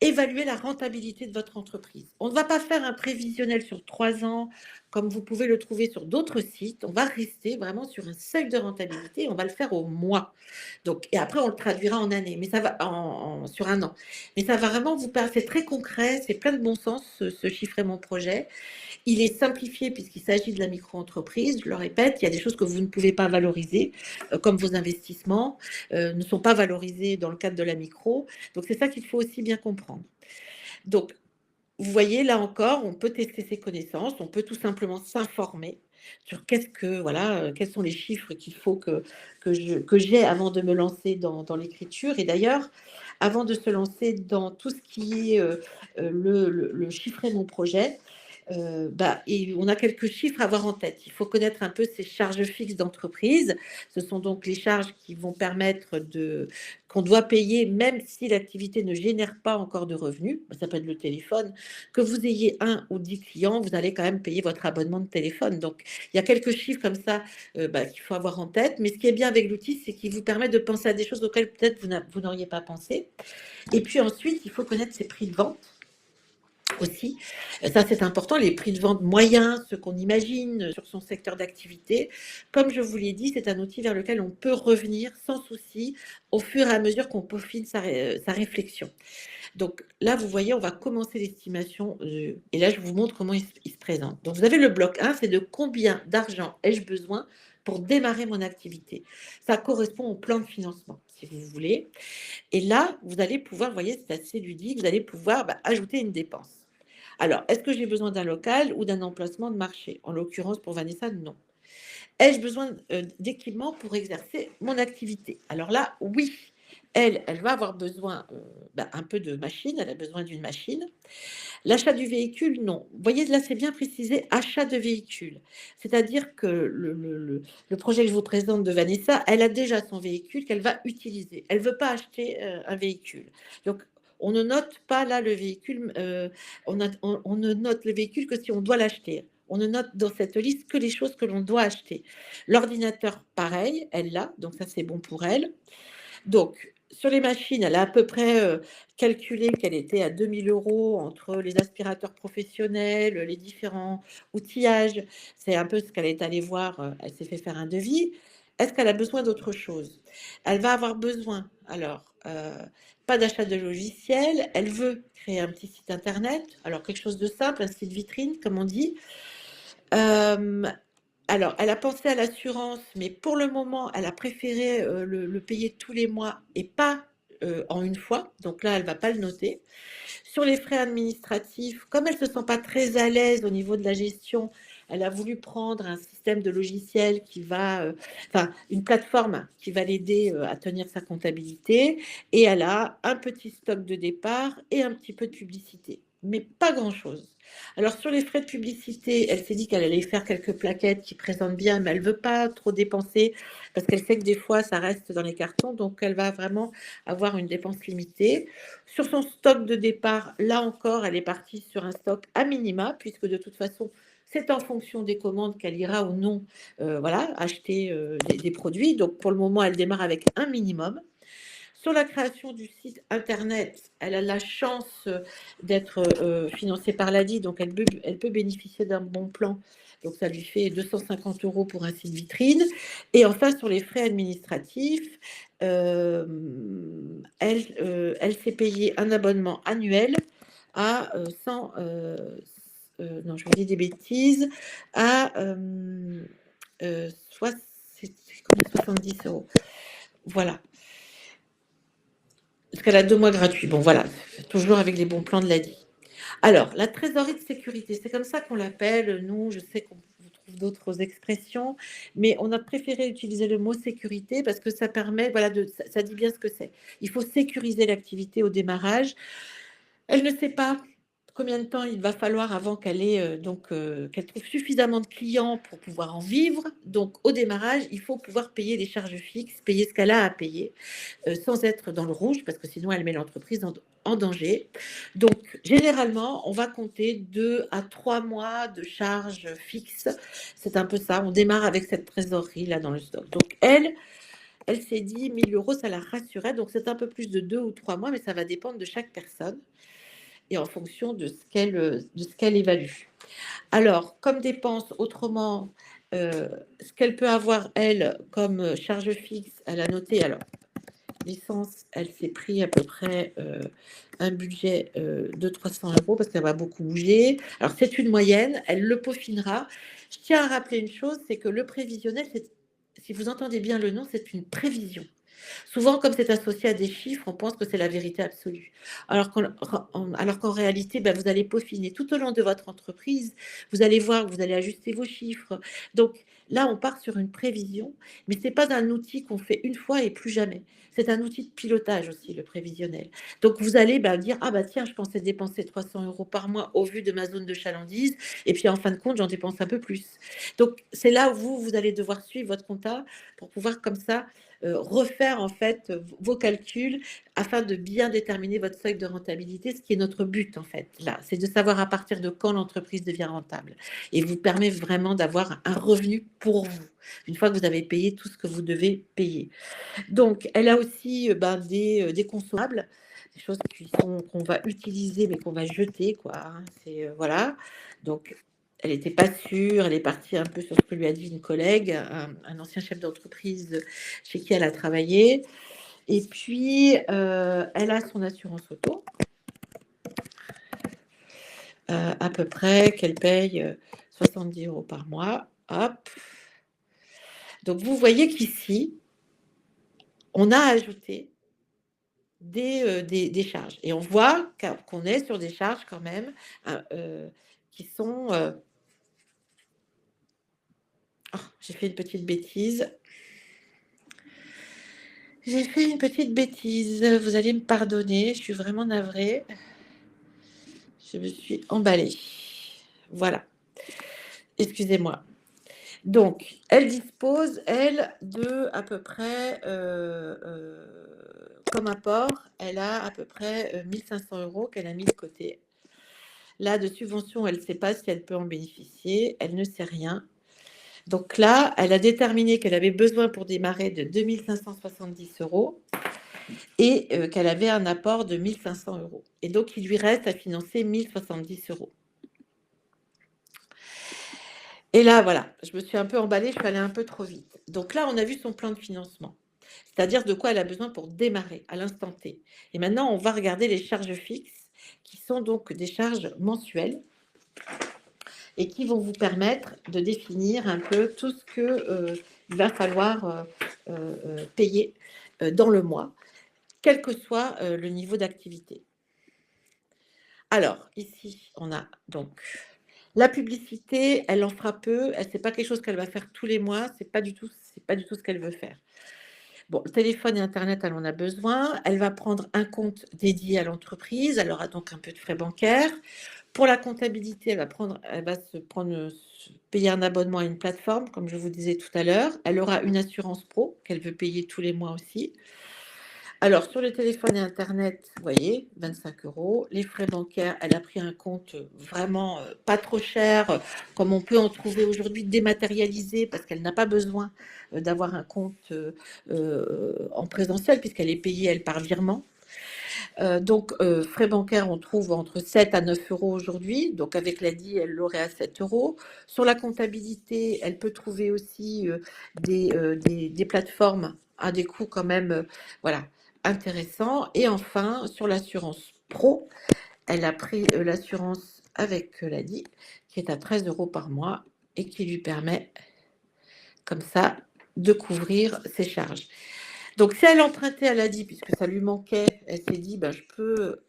évaluer la rentabilité de votre entreprise. On ne va pas faire un prévisionnel sur 3 ans, comme vous pouvez le trouver sur d'autres sites. On va rester vraiment sur un seuil de rentabilité. On va le faire au mois. Donc, et après, on le traduira en année, mais ça va sur un an. Mais ça va vraiment vous permettre. C'est très concret, c'est plein de bon sens, ce chiffrer mon projet. Il est simplifié puisqu'il s'agit de la micro-entreprise. Je le répète, il y a des choses que vous ne pouvez pas valoriser, comme vos investissements ne sont pas valorisés dans le cadre de la micro. Donc, c'est ça qu'il faut aussi bien comprendre. Donc, vous voyez, là encore, on peut tester ses connaissances, on peut tout simplement s'informer sur quels sont les chiffres qu'il faut que j'ai avant de me lancer dans l'écriture. Et d'ailleurs, avant de se lancer dans tout ce qui est le chiffrer mon projet, et on a quelques chiffres à avoir en tête. Il faut connaître un peu ces charges fixes d'entreprise. Ce sont donc les charges qui vont permettre qu'on doit payer même si l'activité ne génère pas encore de revenus. Ça peut être le téléphone. Que vous ayez 1 ou 10 clients, vous allez quand même payer votre abonnement de téléphone. Donc, il y a quelques chiffres comme ça qu'il faut avoir en tête. Mais ce qui est bien avec l'outil, c'est qu'il vous permet de penser à des choses auxquelles peut-être vous n'auriez pas pensé. Et puis ensuite, il faut connaître ses prix de vente aussi. Ça, c'est important, les prix de vente moyens, ce qu'on imagine sur son secteur d'activité. Comme je vous l'ai dit, c'est un outil vers lequel on peut revenir sans souci au fur et à mesure qu'on peaufine sa réflexion. Donc là, vous voyez, on va commencer l'estimation et là, je vous montre comment il se présente. Donc, vous avez le bloc 1, c'est de combien d'argent ai-je besoin pour démarrer mon activité. Ça correspond au plan de financement, si vous voulez. Et là, vous allez pouvoir, vous voyez, c'est assez ludique, vous allez pouvoir ajouter une dépense. Alors, est-ce que j'ai besoin d'un local ou d'un emplacement de marché? En l'occurrence, pour Vanessa, non. Ai-je besoin d'équipement pour exercer mon activité? Alors là, oui. Elle va avoir besoin un peu de machine, elle a besoin d'une machine. L'achat du véhicule, non. Vous voyez, là, c'est bien précisé, achat de véhicule. C'est-à-dire que le projet que je vous présente de Vanessa, elle a déjà son véhicule qu'elle va utiliser. Elle ne veut pas acheter un véhicule. Donc, on ne note pas là le véhicule, on ne note le véhicule que si on doit l'acheter. On ne note dans cette liste que les choses que l'on doit acheter. L'ordinateur, pareil, elle l'a, donc ça c'est bon pour elle. Donc, sur les machines, elle a à peu près calculé qu'elle était à 2 000 € entre les aspirateurs professionnels, les différents outillages. C'est un peu ce qu'elle est allée voir, elle s'est fait faire un devis. Est-ce qu'elle a besoin d'autre chose? Elle va avoir besoin, alors, pas d'achat de logiciel, elle veut créer un petit site internet, alors quelque chose de simple, un site vitrine, comme on dit. Alors, elle a pensé à l'assurance, mais pour le moment, elle a préféré le payer tous les mois et pas en une fois. Donc là, elle ne va pas le noter. Sur les frais administratifs, comme elle ne se sent pas très à l'aise au niveau de la gestion, elle a voulu prendre un système de logiciel enfin, une plateforme qui va l'aider à tenir sa comptabilité. Et elle a un petit stock de départ et un petit peu de publicité, mais pas grand-chose. Alors, sur les frais de publicité, elle s'est dit qu'elle allait faire quelques plaquettes qui présentent bien, mais elle ne veut pas trop dépenser parce qu'elle sait que des fois, ça reste dans les cartons. Donc, elle va vraiment avoir une dépense limitée. Sur son stock de départ, là encore, elle est partie sur un stock à minima, puisque de toute façon, c'est en fonction des commandes qu'elle ira ou non acheter des produits. Donc, pour le moment, elle démarre avec un minimum. Sur la création du site internet, elle a la chance d'être financée par l'ADI, donc elle peut bénéficier d'un bon plan. Donc, ça lui fait 250 € pour un site vitrine. Et enfin, sur les frais administratifs, elle s'est payé un abonnement annuel à 100, non, je vous dis des bêtises, à 70 €. Voilà. Parce qu'elle a 2 mois gratuits. Bon, voilà, toujours avec les bons plans de l'ADI. Alors, la trésorerie de sécurité, c'est comme ça qu'on l'appelle. Nous, je sais qu'on trouve d'autres expressions, mais on a préféré utiliser le mot sécurité parce que ça permet, ça dit bien ce que c'est. Il faut sécuriser l'activité au démarrage. Elle ne sait pas combien de temps il va falloir avant qu'elle ait qu'elle trouve suffisamment de clients pour pouvoir en vivre. Donc au démarrage, il faut pouvoir payer les charges fixes, payer ce qu'elle a à payer, sans être dans le rouge, parce que sinon elle met l'entreprise en danger. Donc généralement, on va compter 2 à 3 mois de charges fixes. C'est un peu ça. On démarre avec cette trésorerie là dans le stock. Donc elle s'est dit 1 000 euros, ça la rassurait. Donc c'est un peu plus de 2 ou 3 mois, mais ça va dépendre de chaque personne et en fonction de ce qu'elle évalue. Alors, comme dépense, autrement, ce qu'elle peut avoir, elle, comme charge fixe, elle a noté, alors, licence, elle s'est pris à peu près un budget de 300 euros parce qu'elle va beaucoup bouger. Alors, c'est une moyenne, elle le peaufinera. Je tiens à rappeler une chose, c'est que le prévisionnel, si vous entendez bien le nom, c'est une prévision. Souvent, comme c'est associé à des chiffres, on pense que c'est la vérité absolue. Alors qu'en réalité, ben, vous allez peaufiner tout au long de votre entreprise, vous allez voir, vous allez ajuster vos chiffres. Donc là, on part sur une prévision, mais ce n'est pas un outil qu'on fait une fois et plus jamais. C'est un outil de pilotage aussi, le prévisionnel. Donc vous allez dire, ah bah tiens, je pensais dépenser 300 euros par mois au vu de ma zone de chalandise, et puis en fin de compte, j'en dépense un peu plus. Donc c'est là où vous allez devoir suivre votre compta pour pouvoir comme ça refaire en fait vos calculs afin de bien déterminer votre seuil de rentabilité, ce qui est notre but en fait là, c'est de savoir à partir de quand l'entreprise devient rentable et vous permet vraiment d'avoir un revenu pour vous une fois que vous avez payé tout ce que vous devez payer. Donc elle a aussi des consommables, des choses qu'on va utiliser mais qu'on va jeter quoi, hein. C'est voilà, donc elle n'était pas sûre, elle est partie un peu sur ce que lui a dit une collègue, un ancien chef d'entreprise chez qui elle a travaillé. Et puis, elle a son assurance auto, à peu près, qu'elle paye 70 euros par mois. Hop. Donc, vous voyez qu'ici, on a ajouté des charges. Et on voit qu'on est sur des charges quand même qui sont... Oh, j'ai fait une petite bêtise. J'ai fait une petite bêtise. Vous allez me pardonner. Je suis vraiment navrée. Je me suis emballée. Voilà. Excusez-moi. Donc, elle dispose, elle, de à peu près, comme apport, elle a à peu près 1500 euros qu'elle a mis de côté. Là, de subvention, elle ne sait pas si elle peut en bénéficier. Elle ne sait rien. Donc là, elle a déterminé qu'elle avait besoin pour démarrer de 2570 euros et qu'elle avait un apport de 1500 euros. Et donc, il lui reste à financer 1070 euros. Et là, voilà, je me suis un peu emballée, je suis allée un peu trop vite. Donc là, on a vu son plan de financement, c'est-à-dire de quoi elle a besoin pour démarrer à l'instant T. Et maintenant, on va regarder les charges fixes, qui sont donc des charges mensuelles et qui vont vous permettre de définir un peu tout ce qu'il va falloir payer dans le mois, quel que soit le niveau d'activité. Alors, ici, on a donc la publicité, elle en fera peu, c'est pas quelque chose qu'elle va faire tous les mois, c'est pas du tout ce qu'elle veut faire. Bon, le téléphone et internet, elle en a besoin, elle va prendre un compte dédié à l'entreprise, elle aura donc un peu de frais bancaires. Pour la comptabilité, elle va se payer un abonnement à une plateforme, comme je vous disais tout à l'heure. Elle aura une assurance pro qu'elle veut payer tous les mois aussi. Alors, sur le téléphone et internet, vous voyez, 25 euros. Les frais bancaires, elle a pris un compte vraiment pas trop cher, comme on peut en trouver aujourd'hui dématérialisé, parce qu'elle n'a pas besoin d'avoir un compte en présentiel, puisqu'elle est payée, elle, par virement. Donc, frais bancaires, on trouve entre 7 à 9 euros aujourd'hui. Donc, avec l'ADI, elle l'aurait à 7 euros. Sur la comptabilité, elle peut trouver aussi des plateformes à des coûts quand même, voilà, intéressants. Et enfin, sur l'assurance pro, elle a pris l'assurance avec l'ADI, qui est à 13 euros par mois et qui lui permet, comme ça, de couvrir ses charges. Donc, si elle empruntait à l'ADI, puisque ça lui manquait, elle s'est dit,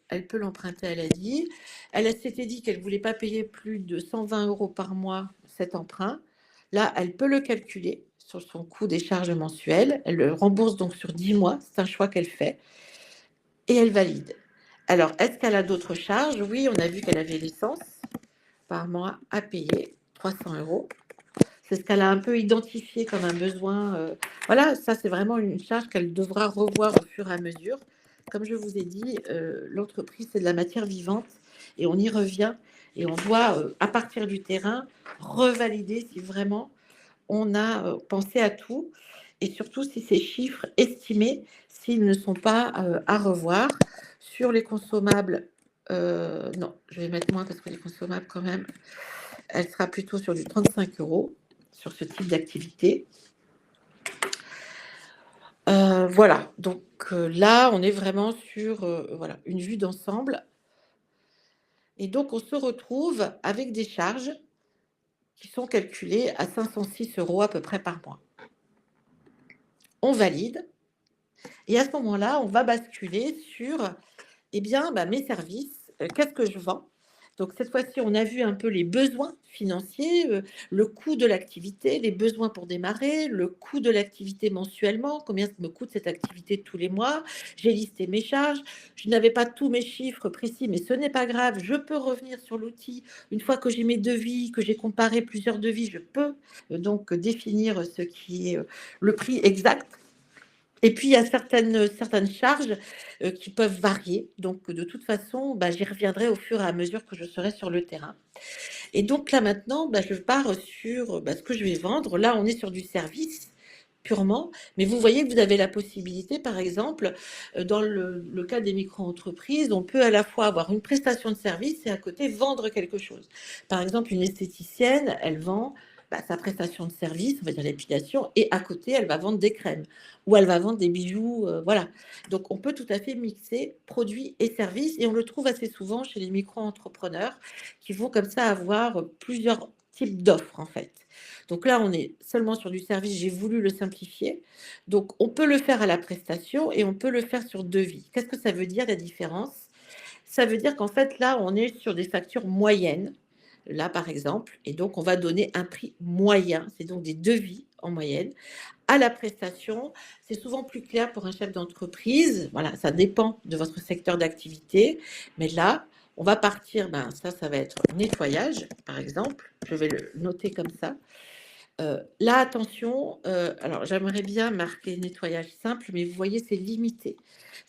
elle peut l'emprunter à l'ADI. Elle s'était dit qu'elle ne voulait pas payer plus de 120 euros par mois cet emprunt. Là, elle peut le calculer sur son coût des charges mensuelles. Elle le rembourse donc sur 10 mois. C'est un choix qu'elle fait. Et elle valide. Alors, est-ce qu'elle a d'autres charges? Oui, on a vu qu'elle avait l'essence par mois à payer, 300 €. C'est ce qu'elle a un peu identifié comme un besoin. Voilà, ça, c'est vraiment une charge qu'elle devra revoir au fur et à mesure. Comme je vous ai dit, l'entreprise, c'est de la matière vivante et on y revient. Et on doit, à partir du terrain, revalider si vraiment on a pensé à tout et surtout si ces chiffres estimés, s'ils ne sont pas à revoir sur les consommables. Non, je vais mettre moins parce que les consommables, quand même, elle sera plutôt sur du 35 € sur ce type d'activité. Voilà, donc là, on est vraiment sur voilà, une vue d'ensemble. Et donc, on se retrouve avec des charges qui sont calculées à 506 € à peu près par mois. On valide et à ce moment-là, on va basculer sur eh bien, mes services, qu'est-ce que je vends? Donc cette fois-ci, on a vu un peu les besoins financiers, le coût de l'activité, les besoins pour démarrer, le coût de l'activité mensuellement, combien ça me coûte cette activité tous les mois. J'ai listé mes charges. Je n'avais pas tous mes chiffres précis, mais ce n'est pas grave. Je peux revenir sur l'outil. Une fois que j'ai mes devis, que j'ai comparé plusieurs devis, je peux donc définir ce qui est le prix exact. Et puis, il y a certaines charges, qui peuvent varier. Donc, de toute façon, j'y reviendrai au fur et à mesure que je serai sur le terrain. Et donc là, maintenant, je pars sur, ce que je vais vendre. Là, on est sur du service purement, mais vous voyez que vous avez la possibilité, par exemple, dans le cas des micro-entreprises, on peut à la fois avoir une prestation de service et à côté vendre quelque chose. Par exemple, une esthéticienne, elle vend, sa prestation de service, on va dire l'épilation, et à côté, elle va vendre des crèmes ou elle va vendre des bijoux, voilà. Donc on peut tout à fait mixer produits et services et on le trouve assez souvent chez les micro-entrepreneurs qui vont comme ça avoir plusieurs types d'offres, en fait. Donc là, on est seulement sur du service, j'ai voulu le simplifier. Donc on peut le faire à la prestation et on peut le faire sur devis. Qu'est-ce que ça veut dire, la différence? Ça veut dire qu'en fait, là, on est sur des factures moyennes, là, par exemple, et donc on va donner un prix moyen, c'est donc des devis en moyenne. À la prestation, c'est souvent plus clair pour un chef d'entreprise. Voilà, ça dépend de votre secteur d'activité. Mais là, on va partir, ça va être nettoyage, par exemple. Je vais le noter comme ça. Là, attention, alors j'aimerais bien marquer nettoyage simple, mais vous voyez, c'est limité.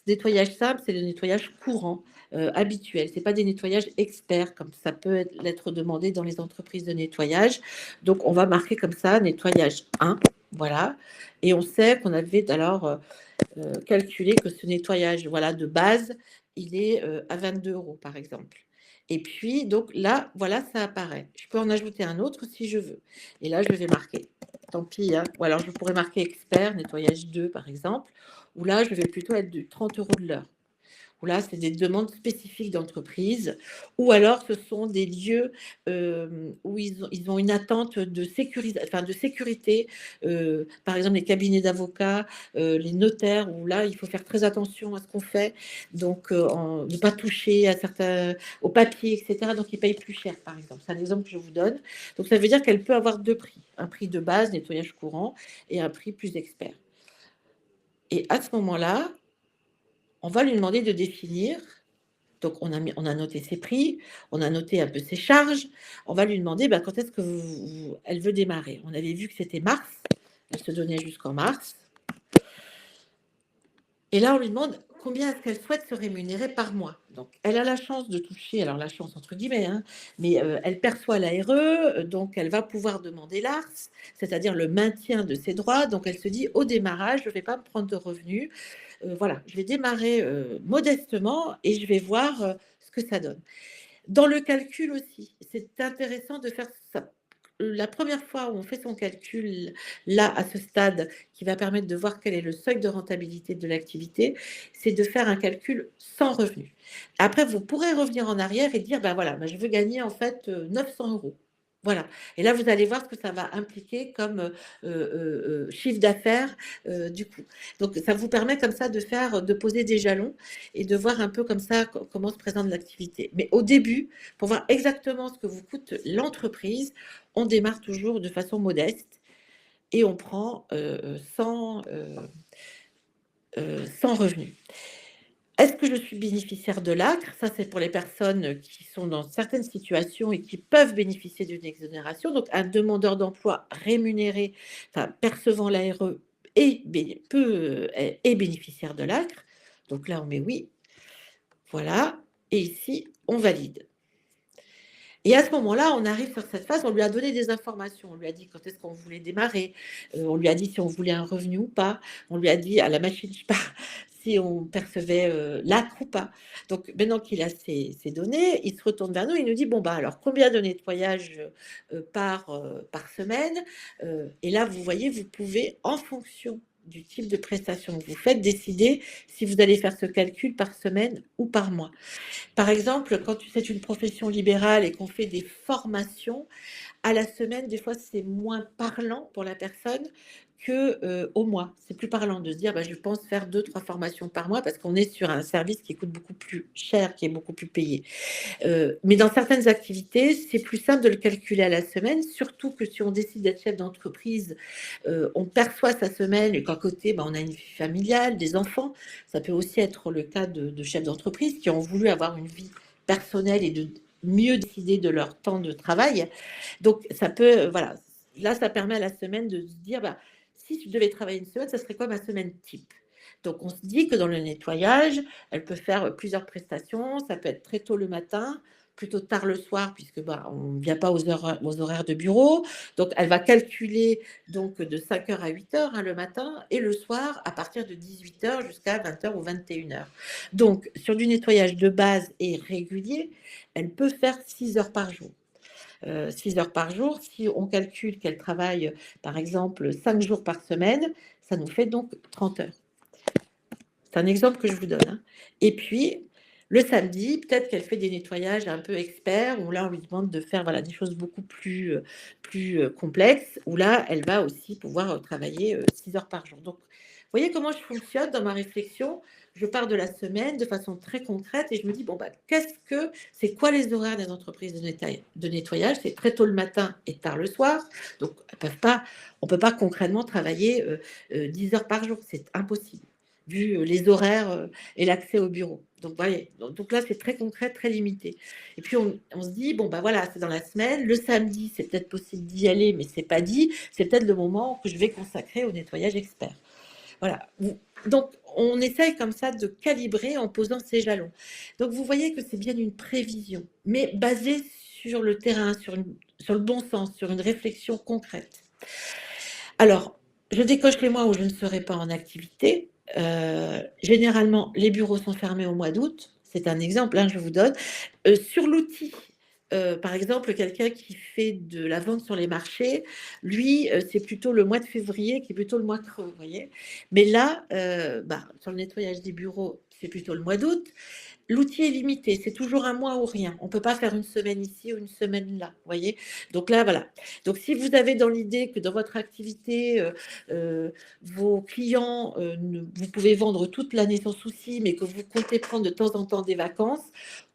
Nettoyage simple, c'est le nettoyage courant, habituel. C'est pas des nettoyages experts comme ça peut l'être demandé dans les entreprises de nettoyage. Donc on va marquer comme ça, nettoyage 1, voilà. Et on sait qu'on avait alors calculé que ce nettoyage, voilà, de base, il est à 22 € par exemple. Et puis, donc là, voilà, ça apparaît. Je peux en ajouter un autre si je veux. Et là, je vais marquer. Tant pis, hein. Ou alors, je pourrais marquer expert, nettoyage 2, par exemple. Ou là, je vais plutôt être du 30 € de l'heure. Où là, c'est des demandes spécifiques d'entreprise, ou alors ce sont des lieux où ils ont une attente de, de sécurité, par exemple les cabinets d'avocats, les notaires, où là, il faut faire très attention à ce qu'on fait, donc ne pas toucher à au papier, etc. Donc ils payent plus cher, par exemple. C'est un exemple que je vous donne. Donc ça veut dire qu'elle peut avoir deux prix, un prix de base, nettoyage courant, et un prix plus expert. Et à ce moment-là, on va lui demander de définir. Donc on a noté ses prix, on a noté un peu ses charges. On va lui demander, quand est-ce que elle veut démarrer. On avait vu que c'était mars, elle se donnait jusqu'en mars. Et là, on lui demande combien est-ce qu'elle souhaite se rémunérer par mois. Donc elle a la chance de toucher, alors la chance entre guillemets, hein, mais elle perçoit la RE, donc elle va pouvoir demander l'ARS, c'est-à-dire le maintien de ses droits. Donc elle se dit, au démarrage, je ne vais pas me prendre de revenus. Voilà, je vais démarrer modestement et je vais voir ce que ça donne. Dans le calcul aussi, c'est intéressant de faire ça. La première fois où on fait son calcul, là, à ce stade, qui va permettre de voir quel est le seuil de rentabilité de l'activité, c'est de faire un calcul sans revenu. Après, vous pourrez revenir en arrière et dire, voilà, je veux gagner en fait 900 €. Voilà. Et là, vous allez voir ce que ça va impliquer comme chiffre d'affaires du coup. Donc, ça vous permet comme ça de poser des jalons et de voir un peu comme ça comment se présente l'activité. Mais au début, pour voir exactement ce que vous coûte l'entreprise, on démarre toujours de façon modeste et on prend sans revenu. Est-ce que je suis bénéficiaire de l'ACRE? Ça, c'est pour les personnes qui sont dans certaines situations et qui peuvent bénéficier d'une exonération. Donc, un demandeur d'emploi rémunéré, enfin, percevant l'ARE est bénéficiaire de l'ACRE. Donc là, on met oui. Voilà. Et ici, on valide. Et à ce moment-là, on arrive sur cette phase, on lui a donné des informations. On lui a dit quand est-ce qu'on voulait démarrer. On lui a dit si on voulait un revenu ou pas. On lui a dit à la machine, je parle, si on percevait l'ACRE ou pas. Donc maintenant qu'il a ces données, il se retourne vers nous, il nous dit bon bah alors combien de nettoyage par semaine. Et là, vous voyez, vous pouvez en fonction du type de prestation que vous faites, décider si vous allez faire ce calcul par semaine ou par mois. Par exemple, quand c'est une profession libérale et qu'on fait des formations, à la semaine, des fois, c'est moins parlant pour la personne que au mois. C'est plus parlant de se dire, bah, je pense faire 2-3 formations par mois parce qu'on est sur un service qui coûte beaucoup plus cher, qui est beaucoup plus payé. Mais dans certaines activités, c'est plus simple de le calculer à la semaine, surtout que si on décide d'être chef d'entreprise, on perçoit sa semaine et qu'à côté, bah, on a une vie familiale, des enfants. Ça peut aussi être le cas de chefs d'entreprise qui ont voulu avoir une vie personnelle et de mieux décider de leur temps de travail. Donc, ça peut, voilà, là, ça permet à la semaine de se dire, bah, si je devais travailler une semaine, ça serait quoi ma semaine type? Donc, on se dit que dans le nettoyage, elle peut faire plusieurs prestations. Ça peut être très tôt le matin, plutôt tard le soir, puisque bah, on ne vient pas aux horaires de bureau. Donc, elle va calculer donc, de 5h à 8h le matin et le soir à partir de 18h jusqu'à 20h ou 21h. Donc, sur du nettoyage de base et régulier, elle peut faire 6 heures par jour. 6 heures par jour, si on calcule qu'elle travaille, par exemple, 5 jours par semaine, ça nous fait donc 30 heures. C'est un exemple que je vous donne. Hein. Et puis, le samedi, peut-être qu'elle fait des nettoyages un peu experts, où là, on lui demande de faire voilà, des choses beaucoup plus complexes, où là, elle va aussi pouvoir travailler 6 heures par jour. Donc, vous voyez comment je fonctionne dans ma réflexion. Je pars de la semaine de façon très concrète et je me dis, bon, bah, c'est quoi les horaires des entreprises de nettoyage? C'est très tôt le matin et tard le soir. Donc, on ne peut pas concrètement travailler 10 heures par jour. C'est impossible vu les horaires et l'accès au bureau. Donc, voyez, donc là, c'est très concret, très limité. Et puis, on se dit, bon, ben voilà, c'est dans la semaine. Le samedi, c'est peut-être possible d'y aller, mais c'est pas dit. C'est peut-être le moment que je vais consacrer au nettoyage expert. Voilà. Donc, on essaye comme ça de calibrer en posant ces jalons. Donc, vous voyez que c'est bien une prévision, mais basée sur le terrain, sur le bon sens, sur une réflexion concrète. Alors, je décoche les mois où je ne serai pas en activité. Généralement, les bureaux sont fermés au mois d'août. C'est un exemple, hein, je vous donne. Sur l'outil, par exemple, quelqu'un qui fait de la vente sur les marchés, lui, c'est plutôt le mois de février qui est plutôt le mois creux, vous voyez. Mais là, sur le nettoyage des bureaux, c'est plutôt le mois d'août. L'outil est limité, c'est toujours un mois ou rien. On ne peut pas faire une semaine ici ou une semaine là, vous voyez. Donc là, voilà. Donc si vous avez dans l'idée que dans votre activité, vos clients, vous pouvez vendre toute l'année sans souci, mais que vous comptez prendre de temps en temps des vacances,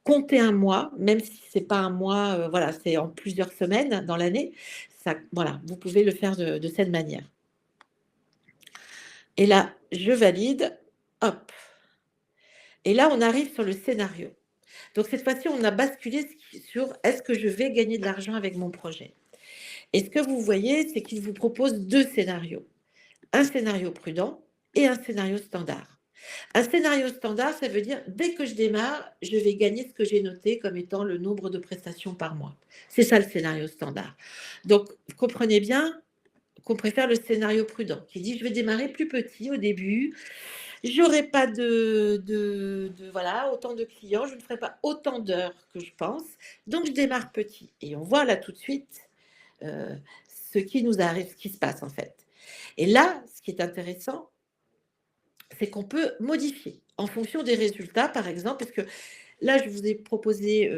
comptez un mois, même si c'est pas un mois, voilà, c'est en plusieurs semaines dans l'année. Ça, voilà, vous pouvez le faire de cette manière. Et là, je valide, hop. Et là, on arrive sur le scénario. Donc cette fois-ci, on a basculé sur est-ce que je vais gagner de l'argent avec mon projet? Et ce que vous voyez, c'est qu'il vous propose 2 scénarios. Un scénario prudent et un scénario standard. Un scénario standard, ça veut dire dès que je démarre, je vais gagner ce que j'ai noté comme étant le nombre de prestations par mois. C'est ça le scénario standard. Donc, vous comprenez bien qu'on préfère le scénario prudent qui dit je vais démarrer plus petit au début. J'aurai pas voilà, autant de clients, je ne ferai pas autant d'heures que je pense. Donc, je démarre petit. Et on voit là tout de suite ce qui nous arrive, ce qui se passe en fait. Et là, ce qui est intéressant, c'est qu'on peut modifier en fonction des résultats, par exemple, parce que là, je vous ai proposé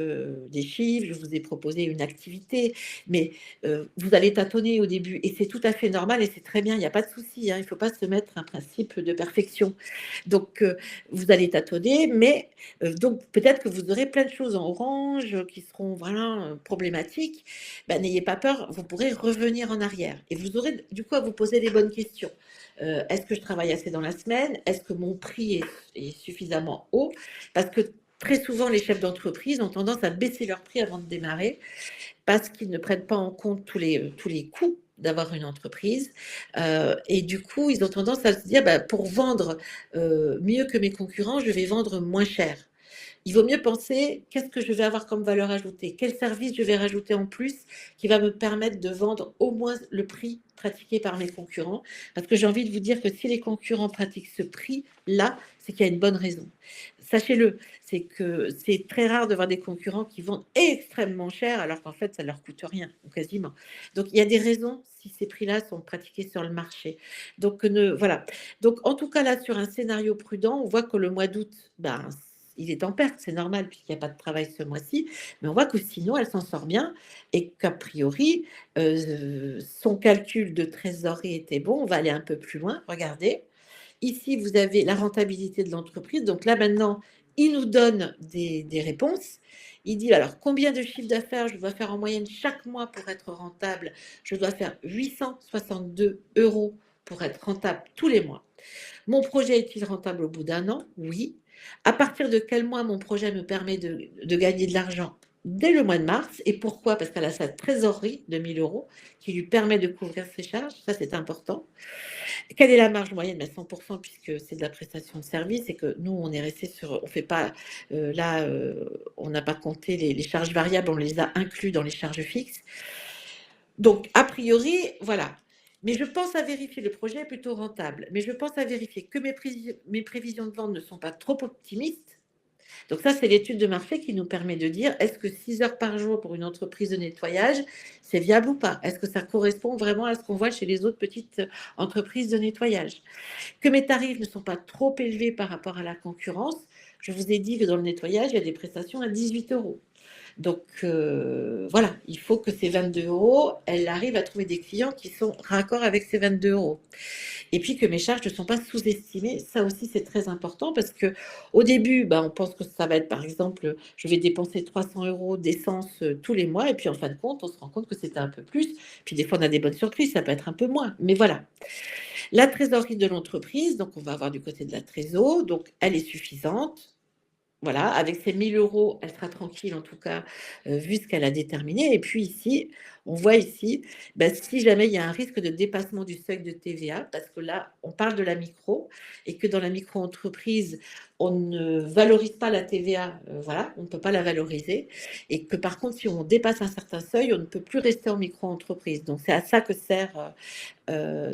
des chiffres, je vous ai proposé une activité, mais vous allez tâtonner au début et c'est tout à fait normal et c'est très bien, il n'y a pas de souci, hein, il ne faut pas se mettre un principe de perfection. Donc, vous allez tâtonner, mais donc peut-être que vous aurez plein de choses en orange qui seront voilà, problématiques. Ben, n'ayez pas peur, vous pourrez revenir en arrière et vous aurez du coup à vous poser les bonnes questions. Est-ce que je travaille assez dans la semaine? Est-ce que mon prix est suffisamment haut? Parce que très souvent, les chefs d'entreprise ont tendance à baisser leur prix avant de démarrer parce qu'ils ne prennent pas en compte tous les coûts d'avoir une entreprise. Et du coup, ils ont tendance à se dire, bah, pour vendre mieux que mes concurrents, je vais vendre moins cher. Il vaut mieux penser qu'est-ce que je vais avoir comme valeur ajoutée, quel service je vais rajouter en plus qui va me permettre de vendre au moins le prix pratiqué par mes concurrents. Parce que j'ai envie de vous dire que si les concurrents pratiquent ce prix-là, c'est qu'il y a une bonne raison. Sachez-le, c'est que c'est très rare de voir des concurrents qui vendent extrêmement cher alors qu'en fait, ça ne leur coûte rien, ou quasiment. Donc, il y a des raisons si ces prix-là sont pratiqués sur le marché. Donc, voilà. Donc, en tout cas, là, sur un scénario prudent, on voit que le mois d'août, ben, il est en perte, c'est normal puisqu'il n'y a pas de travail ce mois-ci, mais on voit que sinon, elle s'en sort bien et qu'a priori, son calcul de trésorerie était bon. On va aller un peu plus loin. Regardez, ici, vous avez la rentabilité de l'entreprise. Donc là, maintenant, il nous donne des réponses. Il dit, alors, combien de chiffre d'affaires je dois faire en moyenne chaque mois pour être rentable? Je dois faire 862 € pour être rentable tous les mois. Mon projet est-il rentable au bout d'un an? Oui. À partir de quel mois mon projet me permet de gagner de l'argent? Dès le mois de mars. Et pourquoi? Parce qu'elle a sa trésorerie de 1 000 € qui lui permet de couvrir ses charges. Ça, c'est important. Quelle est la marge moyenne? 100% puisque c'est de la prestation de service et que nous, on est resté sur, on fait pas, on n'a pas compté les charges variables, on les a inclus dans les charges fixes. Donc, a priori, voilà. Mais je pense à vérifier, le projet est plutôt rentable, mais je pense à vérifier que mes prévisions de vente ne sont pas trop optimistes. Donc ça, c'est l'étude de marché qui nous permet de dire, est-ce que 6 heures par jour pour une entreprise de nettoyage, c'est viable ou pas? Est-ce que ça correspond vraiment à ce qu'on voit chez les autres petites entreprises de nettoyage? Que mes tarifs ne sont pas trop élevés par rapport à la concurrence. Je vous ai dit que dans le nettoyage, il y a des prestations à 18 €. Donc voilà, il faut que ces 22 €, elle arrive à trouver des clients qui sont raccords avec ces 22 €. Et puis que mes charges ne sont pas sous-estimées, ça aussi c'est très important parce que au début, on pense que ça va être par exemple, je vais dépenser 300 € d'essence tous les mois et puis en fin de compte, on se rend compte que c'était un peu plus. Puis des fois, on a des bonnes surprises, ça peut être un peu moins. Mais voilà. La trésorerie de l'entreprise, donc on va avoir du côté de la trésor, donc elle est suffisante. Voilà, avec ces 1 000 €, elle sera tranquille en tout cas, vu ce qu'elle a déterminé et puis ici, on voit ici, si jamais il y a un risque de dépassement du seuil de TVA, parce que là, on parle de la micro et que dans la micro-entreprise, on ne valorise pas la TVA, voilà, on ne peut pas la valoriser et que par contre, si on dépasse un certain seuil, on ne peut plus rester en micro-entreprise. Donc c'est à ça que sert,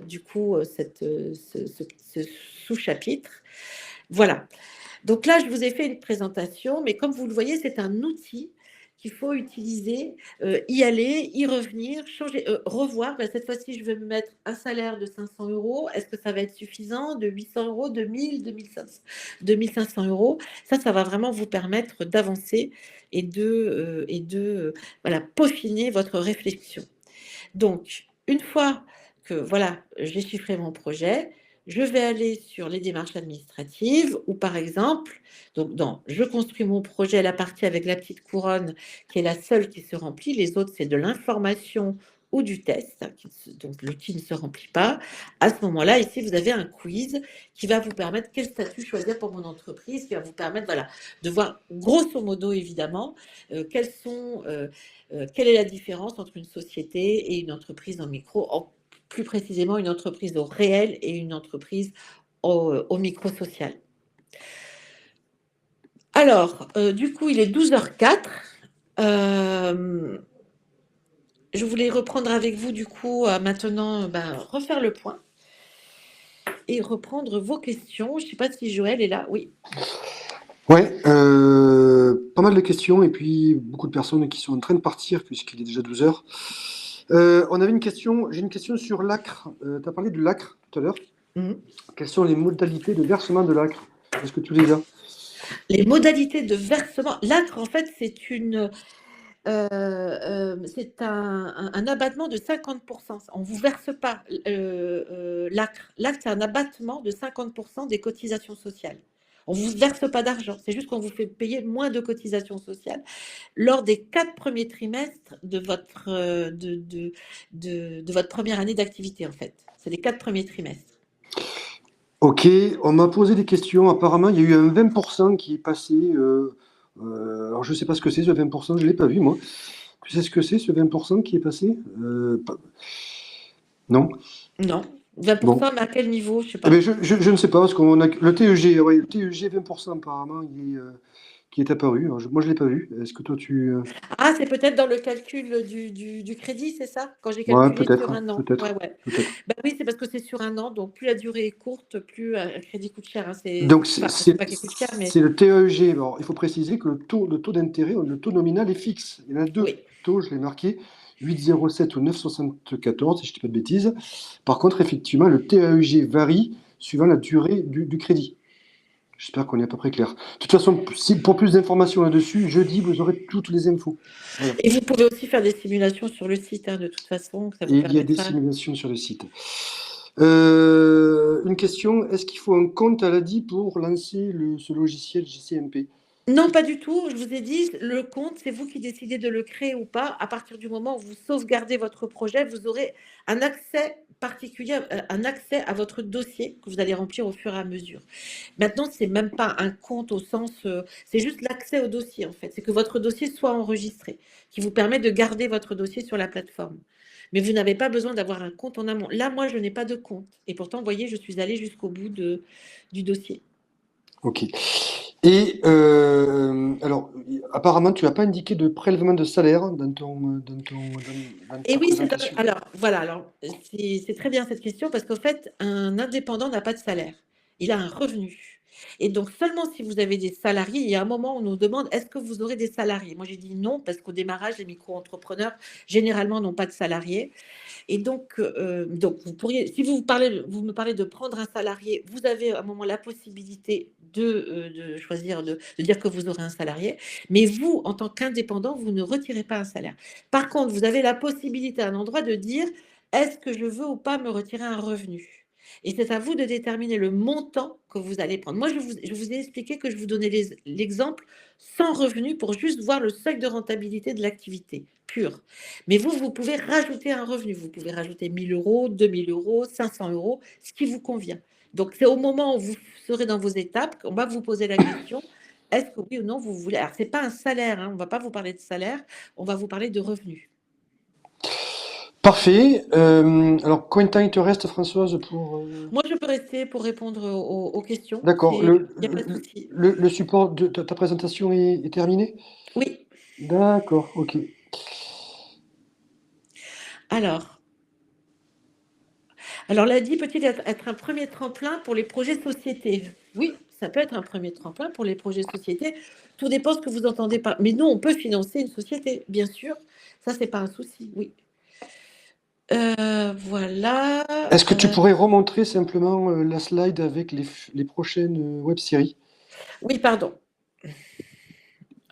du coup, ce sous-chapitre. Voilà. Donc là, je vous ai fait une présentation, mais comme vous le voyez, c'est un outil qu'il faut utiliser, y aller, y revenir, changer, revoir. Cette fois-ci, je vais me mettre un salaire de 500 €. Est-ce que ça va être suffisant? De 800 €, de 1000, 2500 €. Ça va vraiment vous permettre d'avancer et de voilà, peaufiner votre réflexion. Donc, une fois que voilà, j'ai chiffré mon projet, je vais aller sur les démarches administratives ou par exemple, donc dans je construis mon projet, la partie avec la petite couronne qui est la seule qui se remplit, les autres c'est de l'information ou du test, donc l'outil ne se remplit pas. À ce moment-là, ici, vous avez un quiz qui va vous permettre quel statut choisir pour mon entreprise, qui va vous permettre voilà, de voir grosso modo évidemment quelle est la différence entre une société et une entreprise en micro, plus précisément une entreprise au réel et une entreprise au micro-social. Alors, du coup, il est 12h04. Je voulais reprendre avec vous, du coup, maintenant, refaire le point et reprendre vos questions. Je ne sais pas si Joël est là. Oui. Ouais, pas mal de questions et puis beaucoup de personnes qui sont en train de partir puisqu'il est déjà 12 heures. On avait une question, j'ai une question sur l'ACRE. Tu as parlé de l'ACRE tout à l'heure. Quelles sont les modalités de versement de l'ACRE? Est-ce que tu les as? Les modalités de versement, l'ACRE, en fait, c'est un abattement de 50%. On ne vous verse pas l'ACRE. L'ACRE, c'est un abattement de 50% des cotisations sociales. On ne vous verse pas d'argent, c'est juste qu'on vous fait payer moins de cotisations sociales lors des 4 premiers trimestres de votre première année d'activité, en fait. C'est les 4 premiers trimestres. Ok, on m'a posé des questions. Apparemment, il y a eu un 20% qui est passé. Alors, je ne sais pas ce que c'est, ce 20%, je ne l'ai pas vu, moi. Tu sais ce que c'est, ce 20% qui est passé? Non? Non, 20%, Bon. mais à quel niveau? Je ne sais Eh ben, pas. je ne sais pas, parce qu'on a le TEG, ouais, le TEG 20%, apparemment, qui est apparu. Alors, moi, je ne l'ai pas vu. Est-ce que toi, tu. Ah, c'est peut-être dans le calcul du crédit, c'est ça? Quand j'ai Ouais, calculé sur peut-être, un an. Ouais, peut-être, ouais. peut-être. Bah oui, c'est parce que c'est sur un an, donc plus la durée est courte, plus un crédit coûte cher, hein. Donc, Enfin, c'est pas qu'il coûte cher, mais c'est le TEG. Alors, il faut préciser que le taux d'intérêt, le taux nominal est fixe. Il y en a deux oui. taux, je l'ai marqué, 8,07 ou 9,74, si je ne dis pas de bêtises. Par contre, effectivement, le TEG varie suivant la durée du crédit. J'espère qu'on est à peu près clair. De toute façon, pour plus d'informations là-dessus, jeudi, vous aurez toutes les infos. Voilà. Et vous pouvez aussi faire des simulations sur le site, hein, de toute façon, ça vous Et il y a des permettra. simulations sur le site. Une question, est-ce qu'il faut un compte à l'ADI pour lancer ce logiciel GCMP? Non, pas du tout. Je vous ai dit, le compte, c'est vous qui décidez de le créer ou pas. À partir du moment où vous sauvegardez votre projet, vous aurez un accès particulier, un accès à votre dossier que vous allez remplir au fur et à mesure. Maintenant, c'est même pas un compte au sens, c'est juste l'accès au dossier en fait. C'est que votre dossier soit enregistré, qui vous permet de garder votre dossier sur la plateforme. Mais vous n'avez pas besoin d'avoir un compte en amont. Là, moi, je n'ai pas de compte. Et pourtant, vous voyez, je suis allée jusqu'au bout du dossier. Ok. Et alors, apparemment, tu n'as pas indiqué de prélèvement de salaire dans Et ta oui, présentation. alors voilà, alors c'est très bien cette question parce qu'en fait, un indépendant n'a pas de salaire. Il a un revenu. Et donc, seulement si vous avez des salariés, il y a un moment où on nous demande est-ce que vous aurez des salariés? Moi, j'ai dit non parce qu'au démarrage, les micro-entrepreneurs, généralement, n'ont pas de salariés. Et donc vous pourriez, si vous me parlez de prendre un salarié, vous avez à un moment la possibilité de choisir, de dire que vous aurez un salarié. Mais vous, en tant qu'indépendant, vous ne retirez pas un salaire. Par contre, vous avez la possibilité à un endroit de dire, est-ce que je veux ou pas me retirer un revenu? Et c'est à vous de déterminer le montant que vous allez prendre. Moi, je vous ai expliqué que je vous donnais l'exemple sans revenu pour juste voir le seuil de rentabilité de l'activité pure. Mais vous, vous pouvez rajouter un revenu. Vous pouvez rajouter 1 000 euros, 2 000 euros, 500 euros, ce qui vous convient. Donc, c'est au moment où vous serez dans vos étapes qu'on va vous poser la question, est-ce que oui ou non vous voulez. Alors, ce n'est pas un salaire, hein, on ne va pas vous parler de salaire, on va vous parler de revenus. Parfait. Alors, combien de temps il te reste, Françoise, pour. Moi, je peux rester pour répondre aux questions. D'accord. Il n'y a pas de souci. Le support de ta présentation est terminé? Oui. D'accord, ok. Alors, alors l'ADI peut-il être un premier tremplin pour les projets sociétés? Oui, ça peut être un premier tremplin pour les projets sociétés. Tout dépend ce que vous entendez par. Mais nous, on peut financer une société, bien sûr. Ça, c'est pas un souci. Oui. Voilà. Est-ce que tu pourrais remontrer simplement la slide avec les prochaines web-séries? Oui, pardon.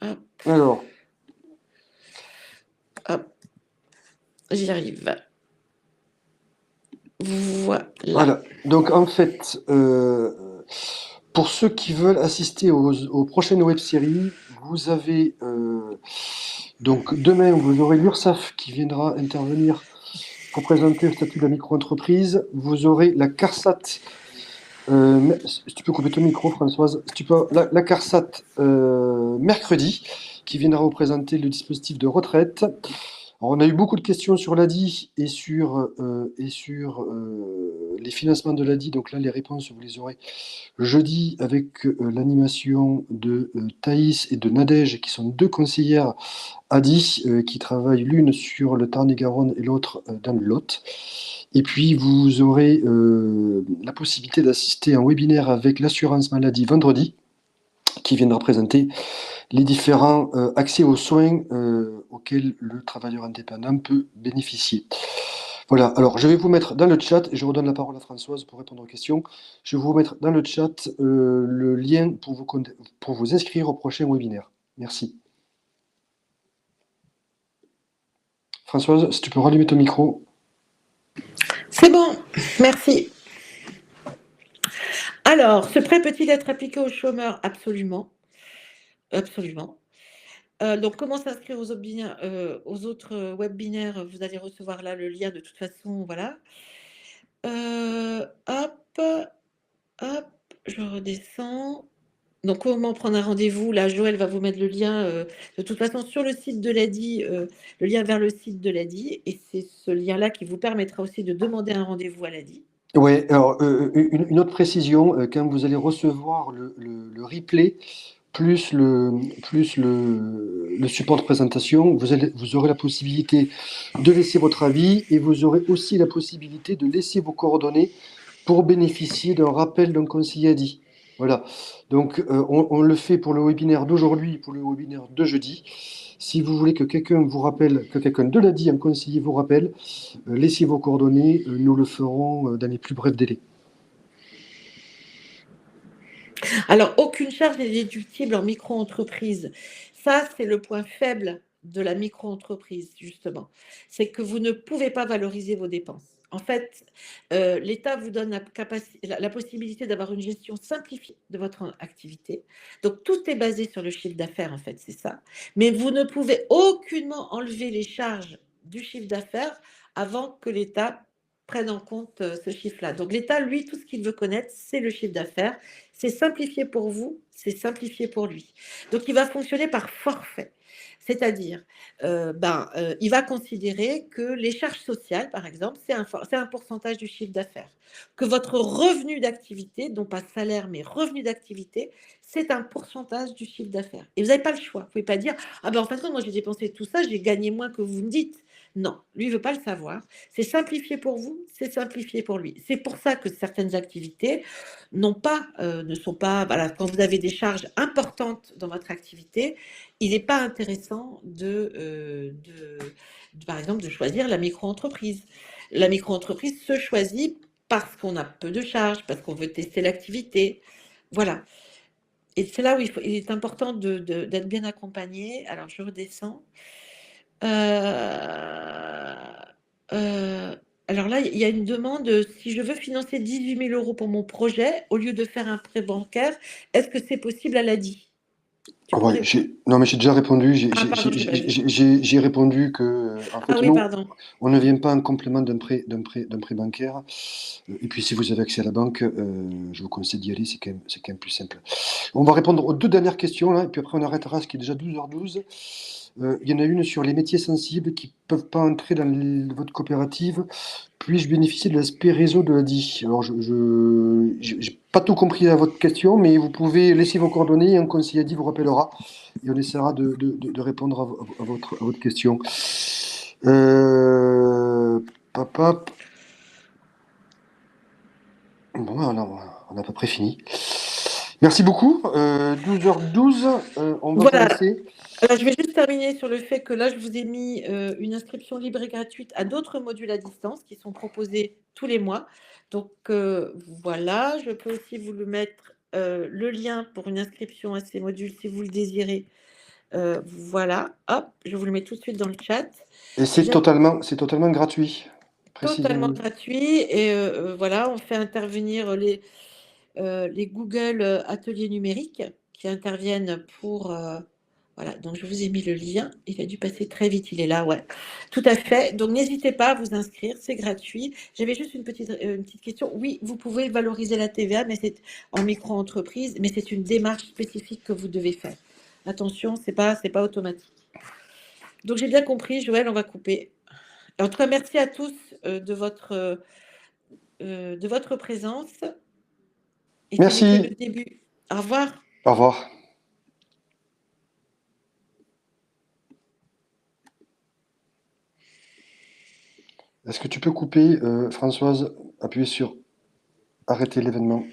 Hop, Alors, hop, j'y arrive. Voilà. voilà. Donc, en fait, pour ceux qui veulent assister aux prochaines web-séries, vous avez donc demain, vous aurez l'URSSAF qui viendra intervenir pour présenter le statut de la micro-entreprise. Vous aurez la CARSAT. Si tu peux couper ton micro, Françoise. Si tu peux, la CARSAT mercredi, qui viendra vous présenter le dispositif de retraite. Alors, on a eu beaucoup de questions sur l'ADI et sur les financements de l'ADI. Donc là, les réponses, vous les aurez jeudi avec l'animation de Thaïs et de Nadège, qui sont deux conseillères ADI, qui travaillent l'une sur le Tarn-et-Garonne et l'autre dans le Lot. Et puis, vous aurez la possibilité d'assister à un webinaire avec l'assurance maladie vendredi, qui viendra présenter les différents accès aux soins auxquels le travailleur indépendant peut bénéficier. Voilà, alors je vais vous mettre dans le chat, et je redonne la parole à Françoise pour répondre aux questions. Je vais vous mettre dans le chat le lien pour vous inscrire au prochain webinaire. Merci. Françoise, si tu peux rallumer ton micro. C'est bon, merci. Alors, ce prêt peut-il être appliqué aux chômeurs? Absolument. Absolument. Donc, comment s'inscrire aux autres webinaires? Vous allez recevoir là le lien de toute façon, voilà. Hop, hop, je redescends. Donc, comment prendre un rendez-vous? Là, Joël va vous mettre le lien, de toute façon, sur le site de l'ADI, le lien vers le site de l'ADI. Et c'est ce lien-là qui vous permettra aussi de demander un rendez-vous à l'ADI. Ouais, alors une autre précision, quand vous allez recevoir le replay plus le support de présentation, vous aurez la possibilité de laisser votre avis et vous aurez aussi la possibilité de laisser vos coordonnées pour bénéficier d'un rappel d'un conseiller ADI. Voilà, donc on le fait pour le webinaire d'aujourd'hui, pour le webinaire de jeudi. Si vous voulez que quelqu'un vous rappelle, que quelqu'un de l'ADI, un conseiller vous rappelle, laissez vos coordonnées, nous le ferons dans les plus brefs délais. Alors, aucune charge n'est déductible en micro-entreprise. Ça, c'est le point faible de la micro-entreprise, justement. C'est que vous ne pouvez pas valoriser vos dépenses. En fait, l'État vous donne la possibilité d'avoir une gestion simplifiée de votre activité. Donc, tout est basé sur le chiffre d'affaires, en fait, c'est ça. Mais vous ne pouvez aucunement enlever les charges du chiffre d'affaires avant que l'État prenne en compte ce chiffre-là. Donc, l'État, lui, tout ce qu'il veut connaître, c'est le chiffre d'affaires. C'est simplifié pour vous, c'est simplifié pour lui. Donc, il va fonctionner par forfait. C'est-à-dire, il va considérer que les charges sociales, par exemple, c'est un pourcentage du chiffre d'affaires. Que votre revenu d'activité, non pas salaire, mais revenu d'activité, c'est un pourcentage du chiffre d'affaires. Et vous n'avez pas le choix. Vous ne pouvez pas dire, ah ben en fait, moi j'ai dépensé tout ça, j'ai gagné moins que vous me dites. Non, lui, il ne veut pas le savoir. C'est simplifié pour vous, c'est simplifié pour lui. C'est pour ça que certaines activités ne sont pas, voilà, quand vous avez des charges importantes dans votre activité, il n'est pas intéressant par exemple, de choisir la micro-entreprise. La micro-entreprise se choisit parce qu'on a peu de charges, parce qu'on veut tester l'activité. Voilà. Et c'est là où il est important d'être bien accompagné. Alors, je redescends. Euh, euh, alors là, il y a une demande, si je veux financer 18 000 € pour mon projet, au lieu de faire un prêt bancaire, est-ce que c'est possible à l'ADI? Tu Ah peux ouais, répondre. non, mais j'ai déjà répondu. Ah, pardon, j'ai pas vu. J'ai répondu que, en Ah fait, oui, nous, pardon. on ne vient pas en complément d'un prêt bancaire. Et puis, si vous avez accès à la banque, je vous conseille d'y aller. C'est quand même plus simple. On va répondre aux deux dernières questions là, et puis après on arrêtera, ce qui est déjà 12h12. Il y en a une sur les métiers sensibles qui ne peuvent pas entrer dans votre coopérative. Puis-je bénéficier de l'aspect réseau de l'ADI? Alors, j'ai pas tout compris à votre question, mais vous pouvez laisser vos coordonnées et un conseiller ADI vous rappellera et on essaiera de répondre à votre question. Pop, pop. Bon, on a à peu près fini. Merci beaucoup. 12h12, on va vous Voilà. laisser. Alors, je vais juste terminer sur le fait que là, je vous ai mis une inscription libre et gratuite à d'autres modules à distance qui sont proposés tous les mois. Donc, voilà, je peux aussi vous le mettre, le lien pour une inscription à ces modules si vous le désirez. Voilà, hop, je vous le mets tout de suite dans le chat. Et Si jamais c'est totalement gratuit, totalement précisément. gratuit et voilà, on fait intervenir les Google Ateliers numériques qui interviennent pour voilà, donc je vous ai mis le lien. Il a dû passer très vite, il est là, ouais. Tout à fait. Donc n'hésitez pas à vous inscrire, c'est gratuit. J'avais juste une petite question. Oui, vous pouvez valoriser la TVA, mais c'est en micro-entreprise, mais c'est une démarche spécifique que vous devez faire. Attention, c'est pas automatique. Donc j'ai bien compris, Joël, on va couper. En tout cas, merci à tous de votre présence. Et ce n'est que le Merci. début. Au revoir. Au revoir. Est-ce que tu peux couper, Françoise, appuyer sur arrêter l'événement?